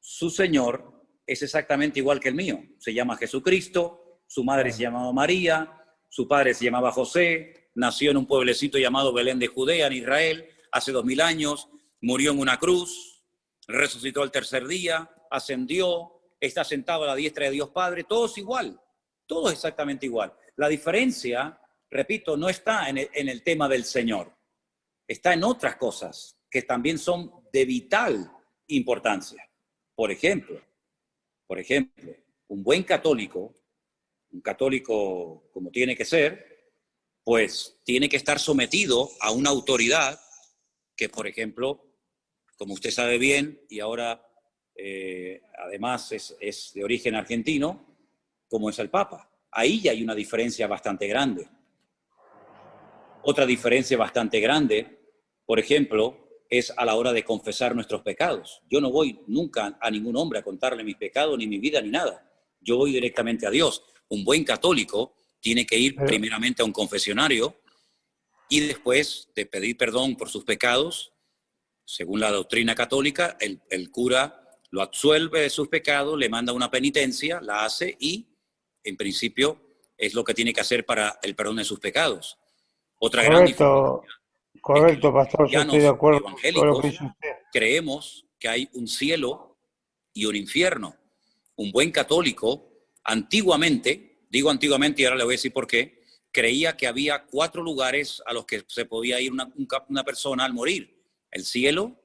su Señor es exactamente igual que el mío. Se llama Jesucristo, su madre se llamaba María, su padre se llamaba José, nació en un pueblecito llamado Belén de Judea, en Israel, hace 2000 años, murió en una cruz, resucitó al tercer día, ascendió, está sentado a la diestra de Dios Padre, todo es igual, todo es exactamente igual. La diferencia, repito, no está en el tema del Señor, está en otras cosas que también son de vital importancia. Por ejemplo, un buen católico, un católico como tiene que ser, pues tiene que estar sometido a una autoridad que, por ejemplo, como usted sabe bien, y ahora además es de origen argentino, como es el Papa. Ahí ya hay una diferencia bastante grande. Otra diferencia bastante grande, por ejemplo, es a la hora de confesar nuestros pecados. Yo no voy nunca a ningún hombre a contarle mis pecados, ni mi vida, ni nada. Yo voy directamente a Dios. Un buen católico tiene que ir primeramente a un confesionario y después de pedir perdón por sus pecados, según la doctrina católica, el cura lo absuelve de sus pecados, le manda una penitencia, la hace y, en principio, es lo que tiene que hacer para el perdón de sus pecados. Otra gran diferencia. Correcto, pastor, yo estoy de acuerdo con lo que dice usted. Creemos que hay un cielo y un infierno. Un buen católico Antiguamente, digo antiguamente y ahora le voy a decir por qué, creía que había 4 lugares a los que se podía ir una persona al morir: el cielo,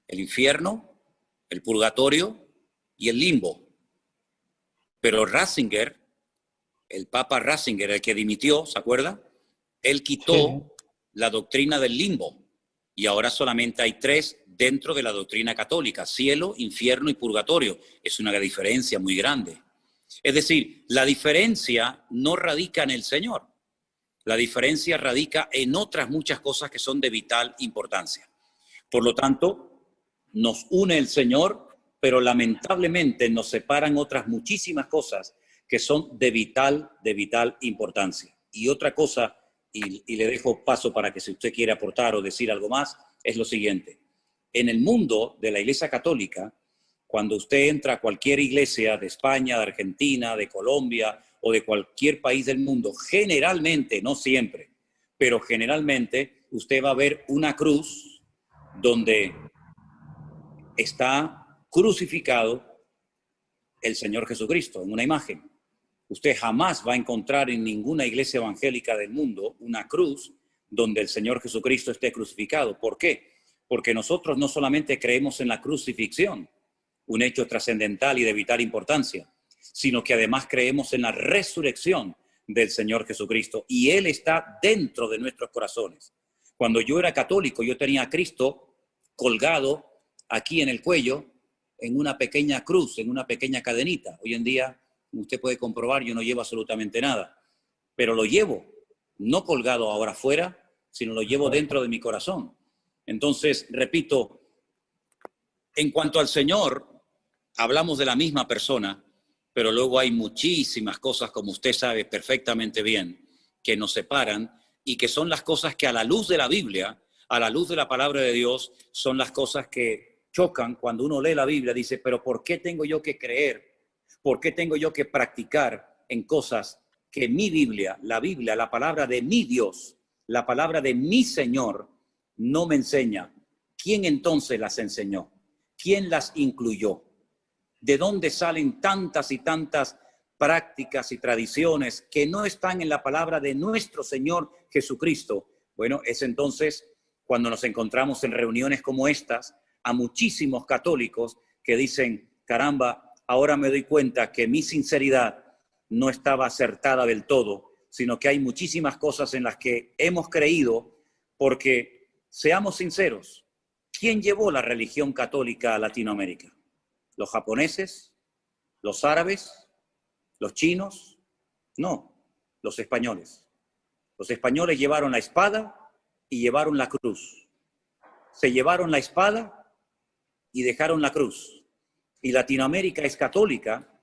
el infierno, el purgatorio y el limbo. Pero Ratzinger, el Papa Ratzinger, el que dimitió, ¿se acuerda? Él quitó la doctrina del limbo y ahora solamente hay 3 dentro de la doctrina católica: cielo, infierno y purgatorio. Es una diferencia muy grande. Es decir, la diferencia no radica en el Señor. La diferencia radica en otras muchas cosas que son de vital importancia. Por lo tanto, nos une el Señor, pero lamentablemente nos separan otras muchísimas cosas que son de vital importancia. Y otra cosa, y le dejo paso para que si usted quiere aportar o decir algo más, es lo siguiente. En el mundo de la Iglesia Católica, cuando usted entra a cualquier iglesia de España, de Argentina, de Colombia o de cualquier país del mundo, generalmente, no siempre, pero generalmente usted va a ver una cruz donde está crucificado el Señor Jesucristo en una imagen. Usted jamás va a encontrar en ninguna iglesia evangélica del mundo una cruz donde el Señor Jesucristo esté crucificado. ¿Por qué? Porque nosotros no solamente creemos en la crucifixión, un hecho trascendental y de vital importancia, sino que además creemos en la resurrección del Señor Jesucristo, y Él está dentro de nuestros corazones. Cuando yo era católico, yo tenía a Cristo colgado aquí en el cuello, en una pequeña cruz, en una pequeña cadenita. Hoy en día, usted puede comprobar, yo no llevo absolutamente nada, pero lo llevo, no colgado ahora afuera, sino lo llevo dentro de mi corazón. Entonces, repito, en cuanto al Señor, hablamos de la misma persona, pero luego hay muchísimas cosas, como usted sabe perfectamente bien, que nos separan y que son las cosas que a la luz de la Biblia, a la luz de la palabra de Dios, son las cosas que chocan cuando uno lee la Biblia. Dice, pero ¿por qué tengo yo que creer? ¿Por qué tengo yo que practicar en cosas que mi Biblia, la palabra de mi Dios, la palabra de mi Señor, no me enseña? ¿Quién entonces las enseñó? ¿Quién las incluyó? ¿De dónde salen tantas y tantas prácticas y tradiciones que no están en la palabra de nuestro Señor Jesucristo? Bueno, es entonces cuando nos encontramos en reuniones como estas a muchísimos católicos que dicen, caramba, ahora me doy cuenta que mi sinceridad no estaba acertada del todo, sino que hay muchísimas cosas en las que hemos creído, porque, seamos sinceros, ¿quién llevó la religión católica a Latinoamérica? ¿Los japoneses? ¿Los árabes? ¿Los chinos? No, los españoles. Los españoles llevaron la espada y llevaron la cruz. Se llevaron la espada y dejaron la cruz. Y Latinoamérica es católica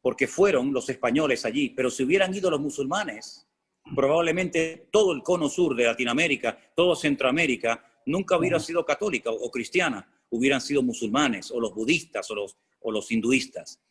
porque fueron los españoles allí, pero si hubieran ido los musulmanes, probablemente todo el cono sur de Latinoamérica, todo Centroamérica, nunca hubiera sido católica o cristiana, hubieran sido musulmanes o los budistas o los hinduistas.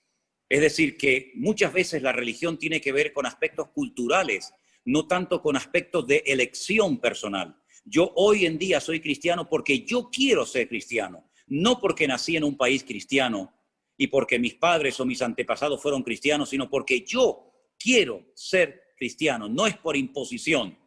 Es decir, que muchas veces la religión tiene que ver con aspectos culturales, no tanto con aspectos de elección personal. Yo hoy en día soy cristiano porque yo quiero ser cristiano, no porque nací en un país cristiano y porque mis padres o mis antepasados fueron cristianos, sino porque yo quiero ser cristiano. No es por imposición,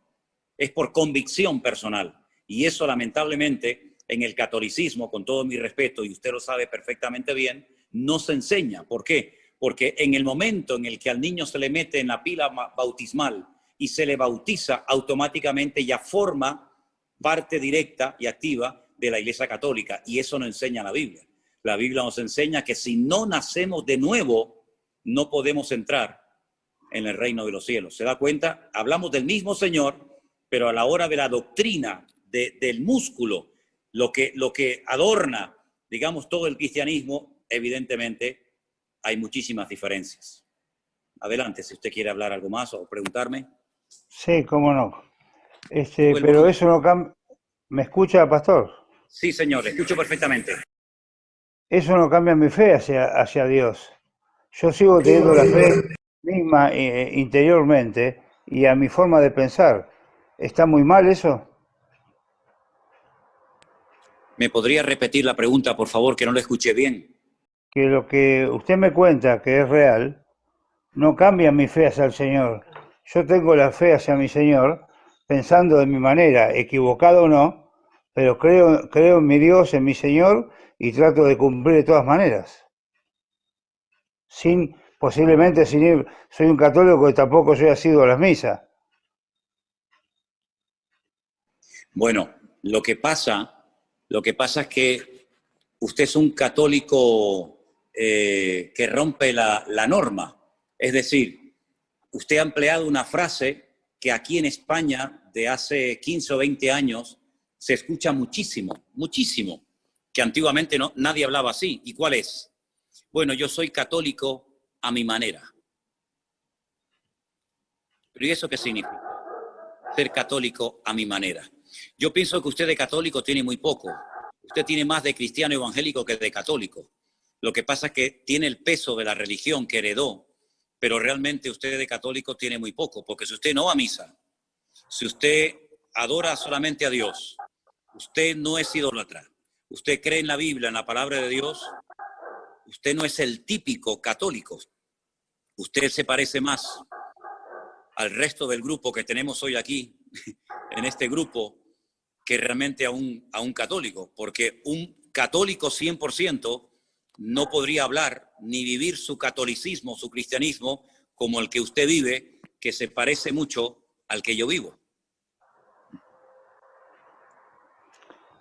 es por convicción personal. Y eso, lamentablemente, en el catolicismo, con todo mi respeto, y usted lo sabe perfectamente bien, no se enseña. ¿Por qué? Porque en el momento en el que al niño se le mete en la pila bautismal y se le bautiza, automáticamente ya forma parte directa y activa de la Iglesia Católica. Y eso no enseña la Biblia. La Biblia nos enseña que si no nacemos de nuevo, no podemos entrar en el reino de los cielos. ¿Se da cuenta? Hablamos del mismo Señor, pero a la hora de la doctrina, del músculo, lo que adorna, digamos, todo el cristianismo, evidentemente hay muchísimas diferencias. Adelante, si usted quiere hablar algo más o preguntarme. Sí, cómo no. Pero eso no cambia. ¿Me escucha, pastor? Sí, señor, le escucho perfectamente. Eso no cambia mi fe hacia Dios. Yo sigo teniendo la fe misma interiormente y a mi forma de pensar. ¿Está muy mal eso? ¿Me podría repetir la pregunta, por favor, que no la escuché bien? Que lo que usted me cuenta que es real, no cambia mi fe hacia el Señor. Yo tengo la fe hacia mi Señor, pensando de mi manera, equivocado o no, pero creo en mi Dios, en mi Señor, y trato de cumplir de todas maneras. Posiblemente sin ir, soy un católico y tampoco soy asiduo a las misas. Bueno, lo que pasa es que usted es un católico que rompe la norma. Es decir, usted ha empleado una frase que aquí en España de hace 15 o 20 años se escucha muchísimo, muchísimo, que antiguamente nadie hablaba así. ¿Y cuál es? Bueno, yo soy católico a mi manera. ¿Pero y eso qué significa? Ser católico a mi manera. Yo pienso que usted de católico tiene muy poco. Usted tiene más de cristiano evangélico que de católico. Lo que pasa es que tiene el peso de la religión que heredó, pero realmente usted de católico tiene muy poco, porque si usted no va a misa, si usted adora solamente a Dios, usted no es idólatra, usted cree en la Biblia, en la palabra de Dios, usted no es el típico católico. Usted se parece más al resto del grupo que tenemos hoy aquí, en este grupo, que realmente a un católico, porque un católico 100% no podría hablar ni vivir su catolicismo, su cristianismo, como el que usted vive, que se parece mucho al que yo vivo.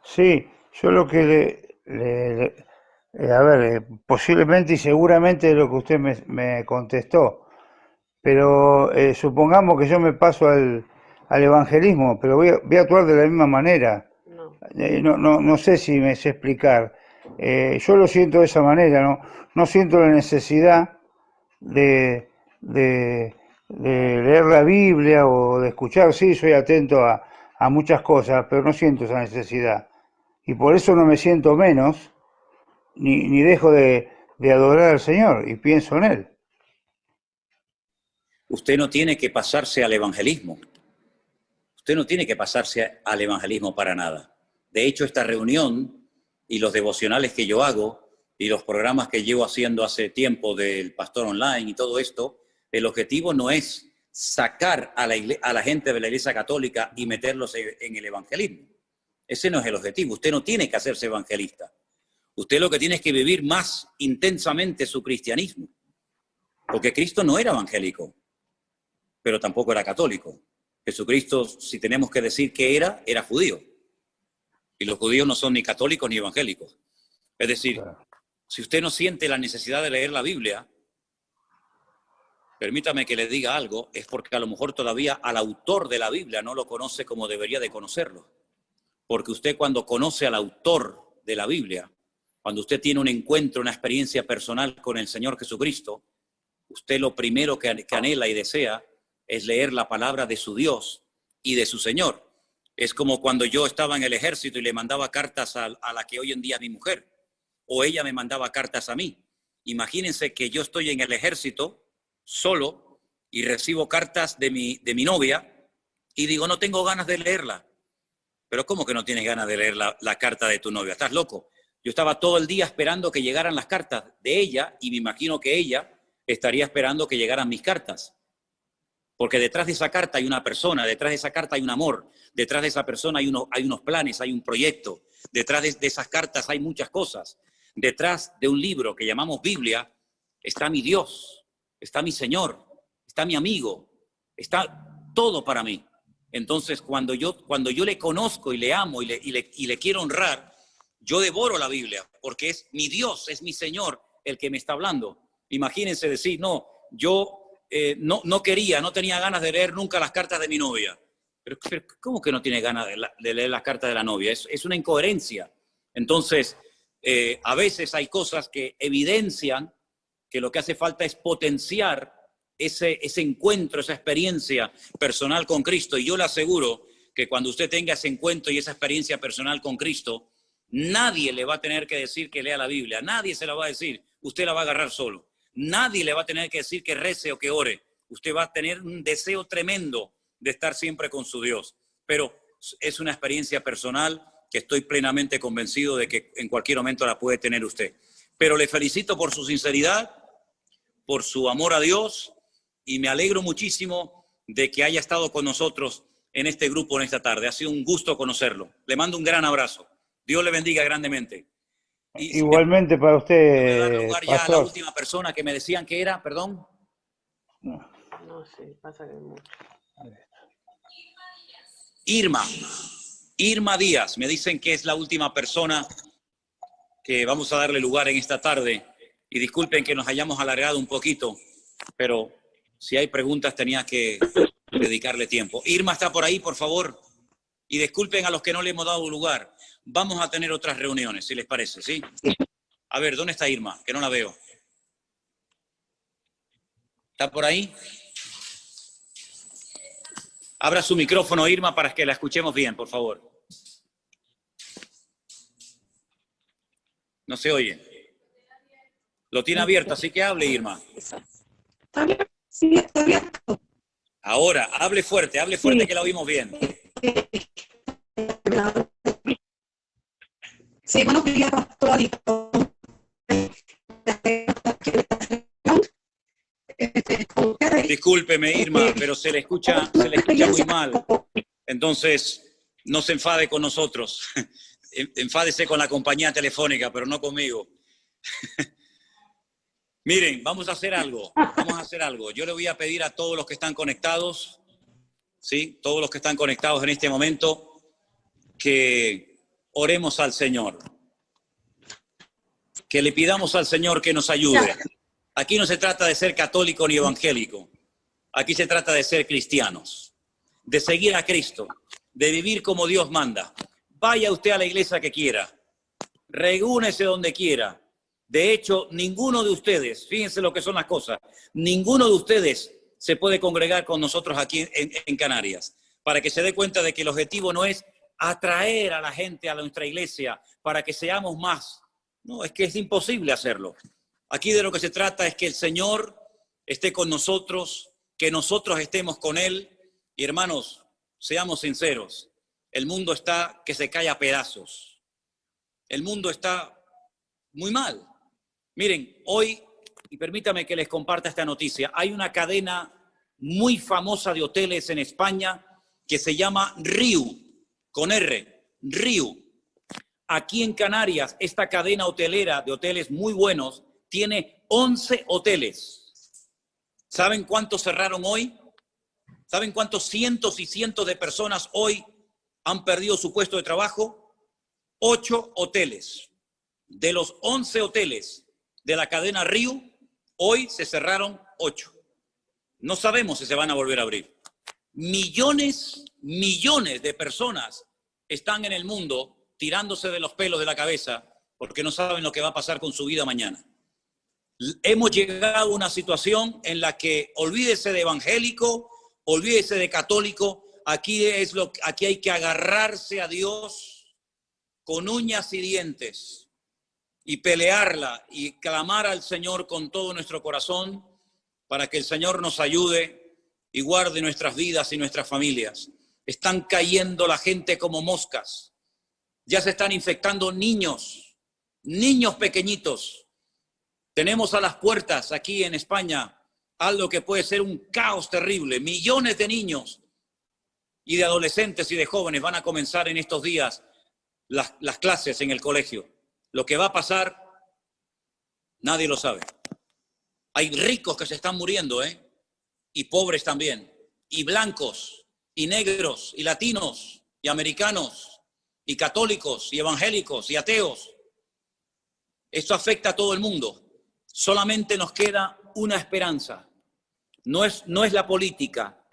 Sí, yo lo que a ver, posiblemente y seguramente lo que usted me contestó, pero supongamos que yo me paso al evangelismo, pero voy a actuar de la misma manera. No sé si me sé explicar. Yo lo siento de esa manera, no siento la necesidad de leer la Biblia o de escuchar. Sí, soy atento a muchas cosas, pero no siento esa necesidad. Y por eso no me siento menos, ni dejo de adorar al Señor y pienso en Él. Usted no tiene que pasarse al evangelismo. Usted no tiene que pasarse al evangelismo para nada. De hecho, esta reunión y los devocionales que yo hago y los programas que llevo haciendo hace tiempo del Pastor Online y todo esto, el objetivo no es sacar a la gente de la Iglesia Católica y meterlos en el evangelismo. Ese no es el objetivo. Usted no tiene que hacerse evangelista. Usted lo que tiene es que vivir más intensamente su cristianismo. Porque Cristo no era evangélico, pero tampoco era católico. Jesucristo, si tenemos que decir que era judío. Y los judíos no son ni católicos ni evangélicos. Es decir, si usted no siente la necesidad de leer la Biblia, permítame que le diga algo, es porque a lo mejor todavía al autor de la Biblia no lo conoce como debería de conocerlo. Porque usted cuando conoce al autor de la Biblia, cuando usted tiene un encuentro, una experiencia personal con el Señor Jesucristo, usted lo primero que anhela y desea es leer la palabra de su Dios y de su Señor. Es como cuando yo estaba en el ejército y le mandaba cartas a la que hoy en día es mi mujer, o ella me mandaba cartas a mí. Imagínense que yo estoy en el ejército solo y recibo cartas de mi novia y digo, no tengo ganas de leerla. Pero ¿cómo que no tienes ganas de leer la carta de tu novia? ¿Estás loco? Yo estaba todo el día esperando que llegaran las cartas de ella y me imagino que ella estaría esperando que llegaran mis cartas. Porque detrás de esa carta hay una persona, detrás de esa carta hay un amor, detrás de esa persona hay unos planes, hay un proyecto, detrás de esas cartas hay muchas cosas. Detrás de un libro que llamamos Biblia está mi Dios, está mi Señor, está mi amigo, está todo para mí. Entonces, cuando yo le conozco y le amo y le quiero honrar, yo devoro la Biblia, porque es mi Dios, es mi Señor el que me está hablando. Imagínense decir, no, yo no tenía ganas de leer nunca las cartas de mi novia. Pero ¿cómo que no tiene ganas de leer las cartas de la novia? Es una incoherencia. Entonces, a veces hay cosas que evidencian que lo que hace falta es potenciar ese encuentro, esa experiencia personal con Cristo. Y yo le aseguro que cuando usted tenga ese encuentro y esa experiencia personal con Cristo, nadie le va a tener que decir que lea la Biblia. Nadie se la va a decir. Usted la va a agarrar solo. Nadie le va a tener que decir que rece o que ore. Usted va a tener un deseo tremendo de estar siempre con su Dios. Pero es una experiencia personal que estoy plenamente convencido de que en cualquier momento la puede tener usted. Pero le felicito por su sinceridad, por su amor a Dios y me alegro muchísimo de que haya estado con nosotros en este grupo en esta tarde. Ha sido un gusto conocerlo. Le mando un gran abrazo. Dios le bendiga grandemente. Y Igualmente para voy a dar usted, lugar ya a la pastor. última persona que me decían que era, perdón. No sé, pasa que mucho. Irma Díaz, me dicen que es la última persona que vamos a darle lugar en esta tarde. Y disculpen que nos hayamos alargado un poquito, pero si hay preguntas tenía que dedicarle tiempo. Irma está por ahí, por favor. Y disculpen a los que no le hemos dado lugar. Vamos a tener otras reuniones, si les parece, ¿sí? A ver, ¿dónde está Irma? Que no la veo. ¿Está por ahí? Abra su micrófono, Irma, para que la escuchemos bien, por favor. No se oye. Lo tiene abierto, así que hable, Irma. Sí, está abierto. Ahora, hable fuerte, que la oímos bien. Sí, buenos días, pastor. Discúlpeme, Irma, pero se le escucha muy mal. Entonces, no se enfade con nosotros. Enfádese con la compañía telefónica, pero no conmigo. Miren, vamos a hacer algo. Yo le voy a pedir a todos los que están conectados, ¿sí? Todos los que están conectados en este momento, que oremos al Señor. Que le pidamos al Señor que nos ayude. Aquí no se trata de ser católico ni evangélico. Aquí se trata de ser cristianos, de seguir a Cristo, de vivir como Dios manda. Vaya usted a la iglesia que quiera, reúnese donde quiera. De hecho, ninguno de ustedes, fíjense lo que son las cosas, ninguno de ustedes se puede congregar con nosotros aquí en Canarias, para que se dé cuenta de que el objetivo no es atraer a la gente a nuestra iglesia para que seamos más. No, es que es imposible hacerlo. Aquí de lo que se trata es que el Señor esté con nosotros, que nosotros estemos con Él. Y hermanos, seamos sinceros, el mundo está que se cae a pedazos. El mundo está muy mal. Miren, hoy, y permítame que les comparta esta noticia, hay una cadena muy famosa de hoteles en España que se llama Riu, con R, Riu. Aquí en Canarias, esta cadena hotelera de hoteles muy buenos tiene 11 hoteles. ¿Saben cuántos cerraron hoy? ¿Saben cuántos cientos y cientos de personas hoy han perdido su puesto de trabajo? 8 hoteles. De los 11 hoteles de la cadena Riu, hoy se cerraron 8. No sabemos si se van a volver a abrir. Millones de personas están en el mundo tirándose de los pelos de la cabeza porque no saben lo que va a pasar con su vida mañana. Hemos llegado a una situación en la que olvídese de evangélico, olvídese de católico, aquí hay que agarrarse a Dios con uñas y dientes y pelearla y clamar al Señor con todo nuestro corazón para que el Señor nos ayude y guarde nuestras vidas y nuestras familias. Están cayendo la gente como moscas. Ya se están infectando niños pequeñitos. Tenemos a las puertas aquí en España algo que puede ser un caos terrible. Millones de niños y de adolescentes y de jóvenes van a comenzar en estos días las clases en el colegio. Lo que va a pasar, nadie lo sabe. Hay ricos que se están muriendo, y pobres también, y blancos, y negros, y latinos, y americanos, y católicos, y evangélicos, y ateos. Esto afecta a todo el mundo. Solamente nos queda una esperanza. No es la política,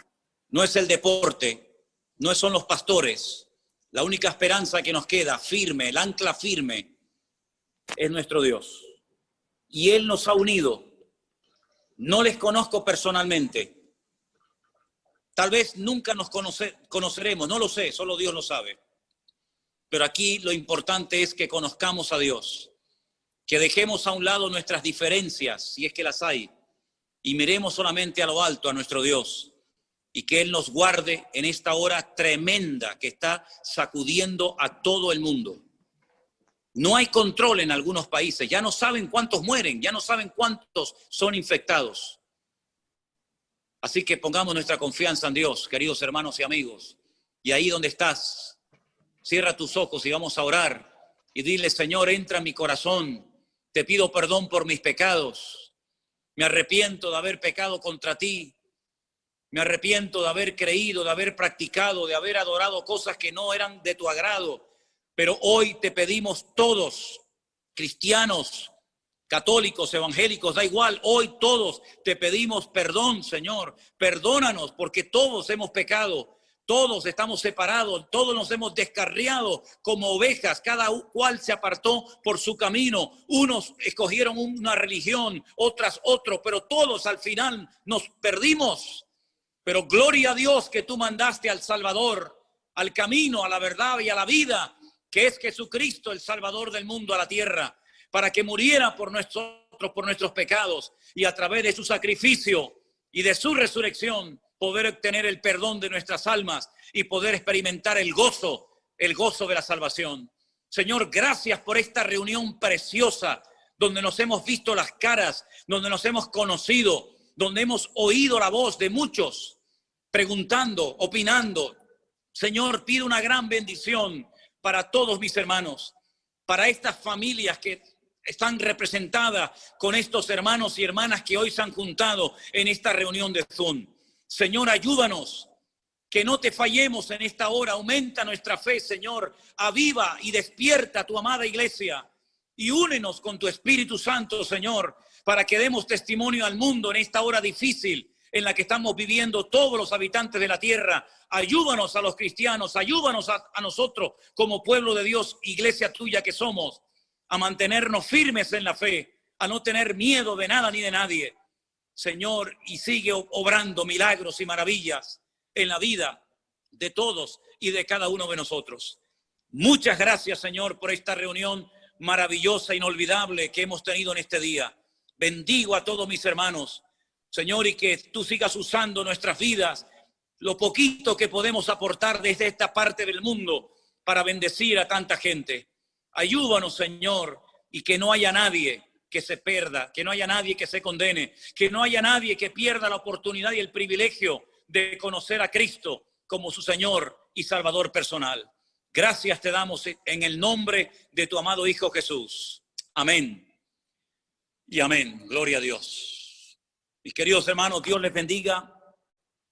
no es el deporte, no son los pastores. La única esperanza que nos queda firme, el ancla firme, es nuestro Dios. Y Él nos ha unido. No les conozco personalmente. Tal vez nunca nos conoceremos, no lo sé, solo Dios lo sabe. Pero aquí lo importante es que conozcamos a Dios, que dejemos a un lado nuestras diferencias, si es que las hay, y miremos solamente a lo alto, a nuestro Dios, y que Él nos guarde en esta hora tremenda que está sacudiendo a todo el mundo. No hay control en algunos países, ya no saben cuántos mueren, ya no saben cuántos son infectados. Así que pongamos nuestra confianza en Dios, queridos hermanos y amigos. Y ahí donde estás, cierra tus ojos y vamos a orar. Y dile, Señor, entra en mi corazón. Te pido perdón por mis pecados. Me arrepiento de haber pecado contra ti. Me arrepiento de haber creído, de haber practicado, de haber adorado cosas que no eran de tu agrado. Pero hoy te pedimos todos, cristianos, católicos, evangélicos, da igual, hoy todos te pedimos perdón, Señor. Perdónanos porque todos hemos pecado. Todos estamos separados, todos nos hemos descarriado como ovejas, cada cual se apartó por su camino. Unos escogieron una religión, otras otro, pero todos al final nos perdimos. Pero gloria a Dios que tú mandaste al Salvador, al camino, a la verdad y a la vida, que es Jesucristo, el Salvador del mundo, a la tierra, para que muriera por nuestros pecados y a través de su sacrificio y de su resurrección, poder obtener el perdón de nuestras almas y poder experimentar el gozo de la salvación. Señor, gracias por esta reunión preciosa, donde nos hemos visto las caras, donde nos hemos conocido, donde hemos oído la voz de muchos, preguntando, opinando. Señor, pido una gran bendición para todos mis hermanos, para estas familias que están representadas con estos hermanos y hermanas que hoy se han juntado en esta reunión de Zoom. Señor, ayúdanos, que no te fallemos en esta hora. Aumenta nuestra fe, Señor. Aviva y despierta a tu amada iglesia y únenos con tu Espíritu Santo, Señor, para que demos testimonio al mundo en esta hora difícil en la que estamos viviendo todos los habitantes de la tierra. Ayúdanos a los cristianos, ayúdanos a nosotros como pueblo de Dios, iglesia tuya que somos, a mantenernos firmes en la fe, a no tener miedo de nada ni de nadie. Señor, y sigue obrando milagros y maravillas en la vida de todos y de cada uno de nosotros. Muchas gracias, Señor, por esta reunión maravillosa, inolvidable que hemos tenido en este día. Bendigo a todos mis hermanos, Señor, y que tú sigas usando nuestras vidas, lo poquito que podemos aportar desde esta parte del mundo para bendecir a tanta gente. Ayúdanos, Señor, y que no haya nadie que se pierda, que no haya nadie que se condene, que no haya nadie que pierda la oportunidad y el privilegio de conocer a Cristo como su Señor y Salvador personal. Gracias te damos en el nombre de tu amado Hijo Jesús. Amén y amén. Gloria a Dios. Mis queridos hermanos, Dios les bendiga.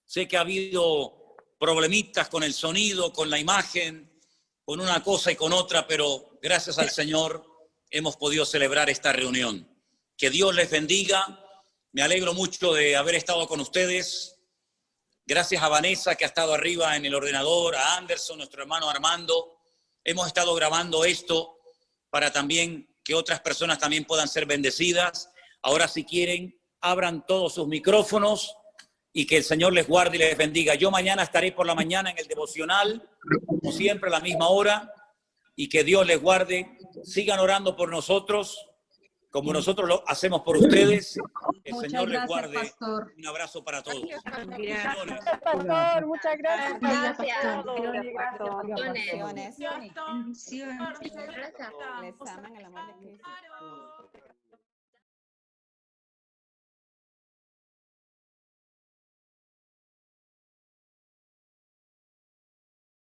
Sé que ha habido problemitas con el sonido, con la imagen, con una cosa y con otra, pero gracias al Señor hemos podido celebrar esta reunión. Que Dios les bendiga. Me alegro mucho de haber estado con ustedes. Gracias a Vanessa, que ha estado arriba en el ordenador, a Anderson, nuestro hermano Armando. Hemos estado grabando esto para también que otras personas también puedan ser bendecidas. Ahora, si quieren, abran todos sus micrófonos y que el Señor les guarde y les bendiga. Yo mañana estaré por la mañana en el devocional, como siempre, a la misma hora. Y que Dios les guarde. Sigan orando por nosotros, como nosotros lo hacemos por ustedes. El Señor les guarde. Pastor. Un abrazo para todos. Gracias, pastor. Muchas gracias. Gracias. Bendiciones. Les aman el amor de Cristo.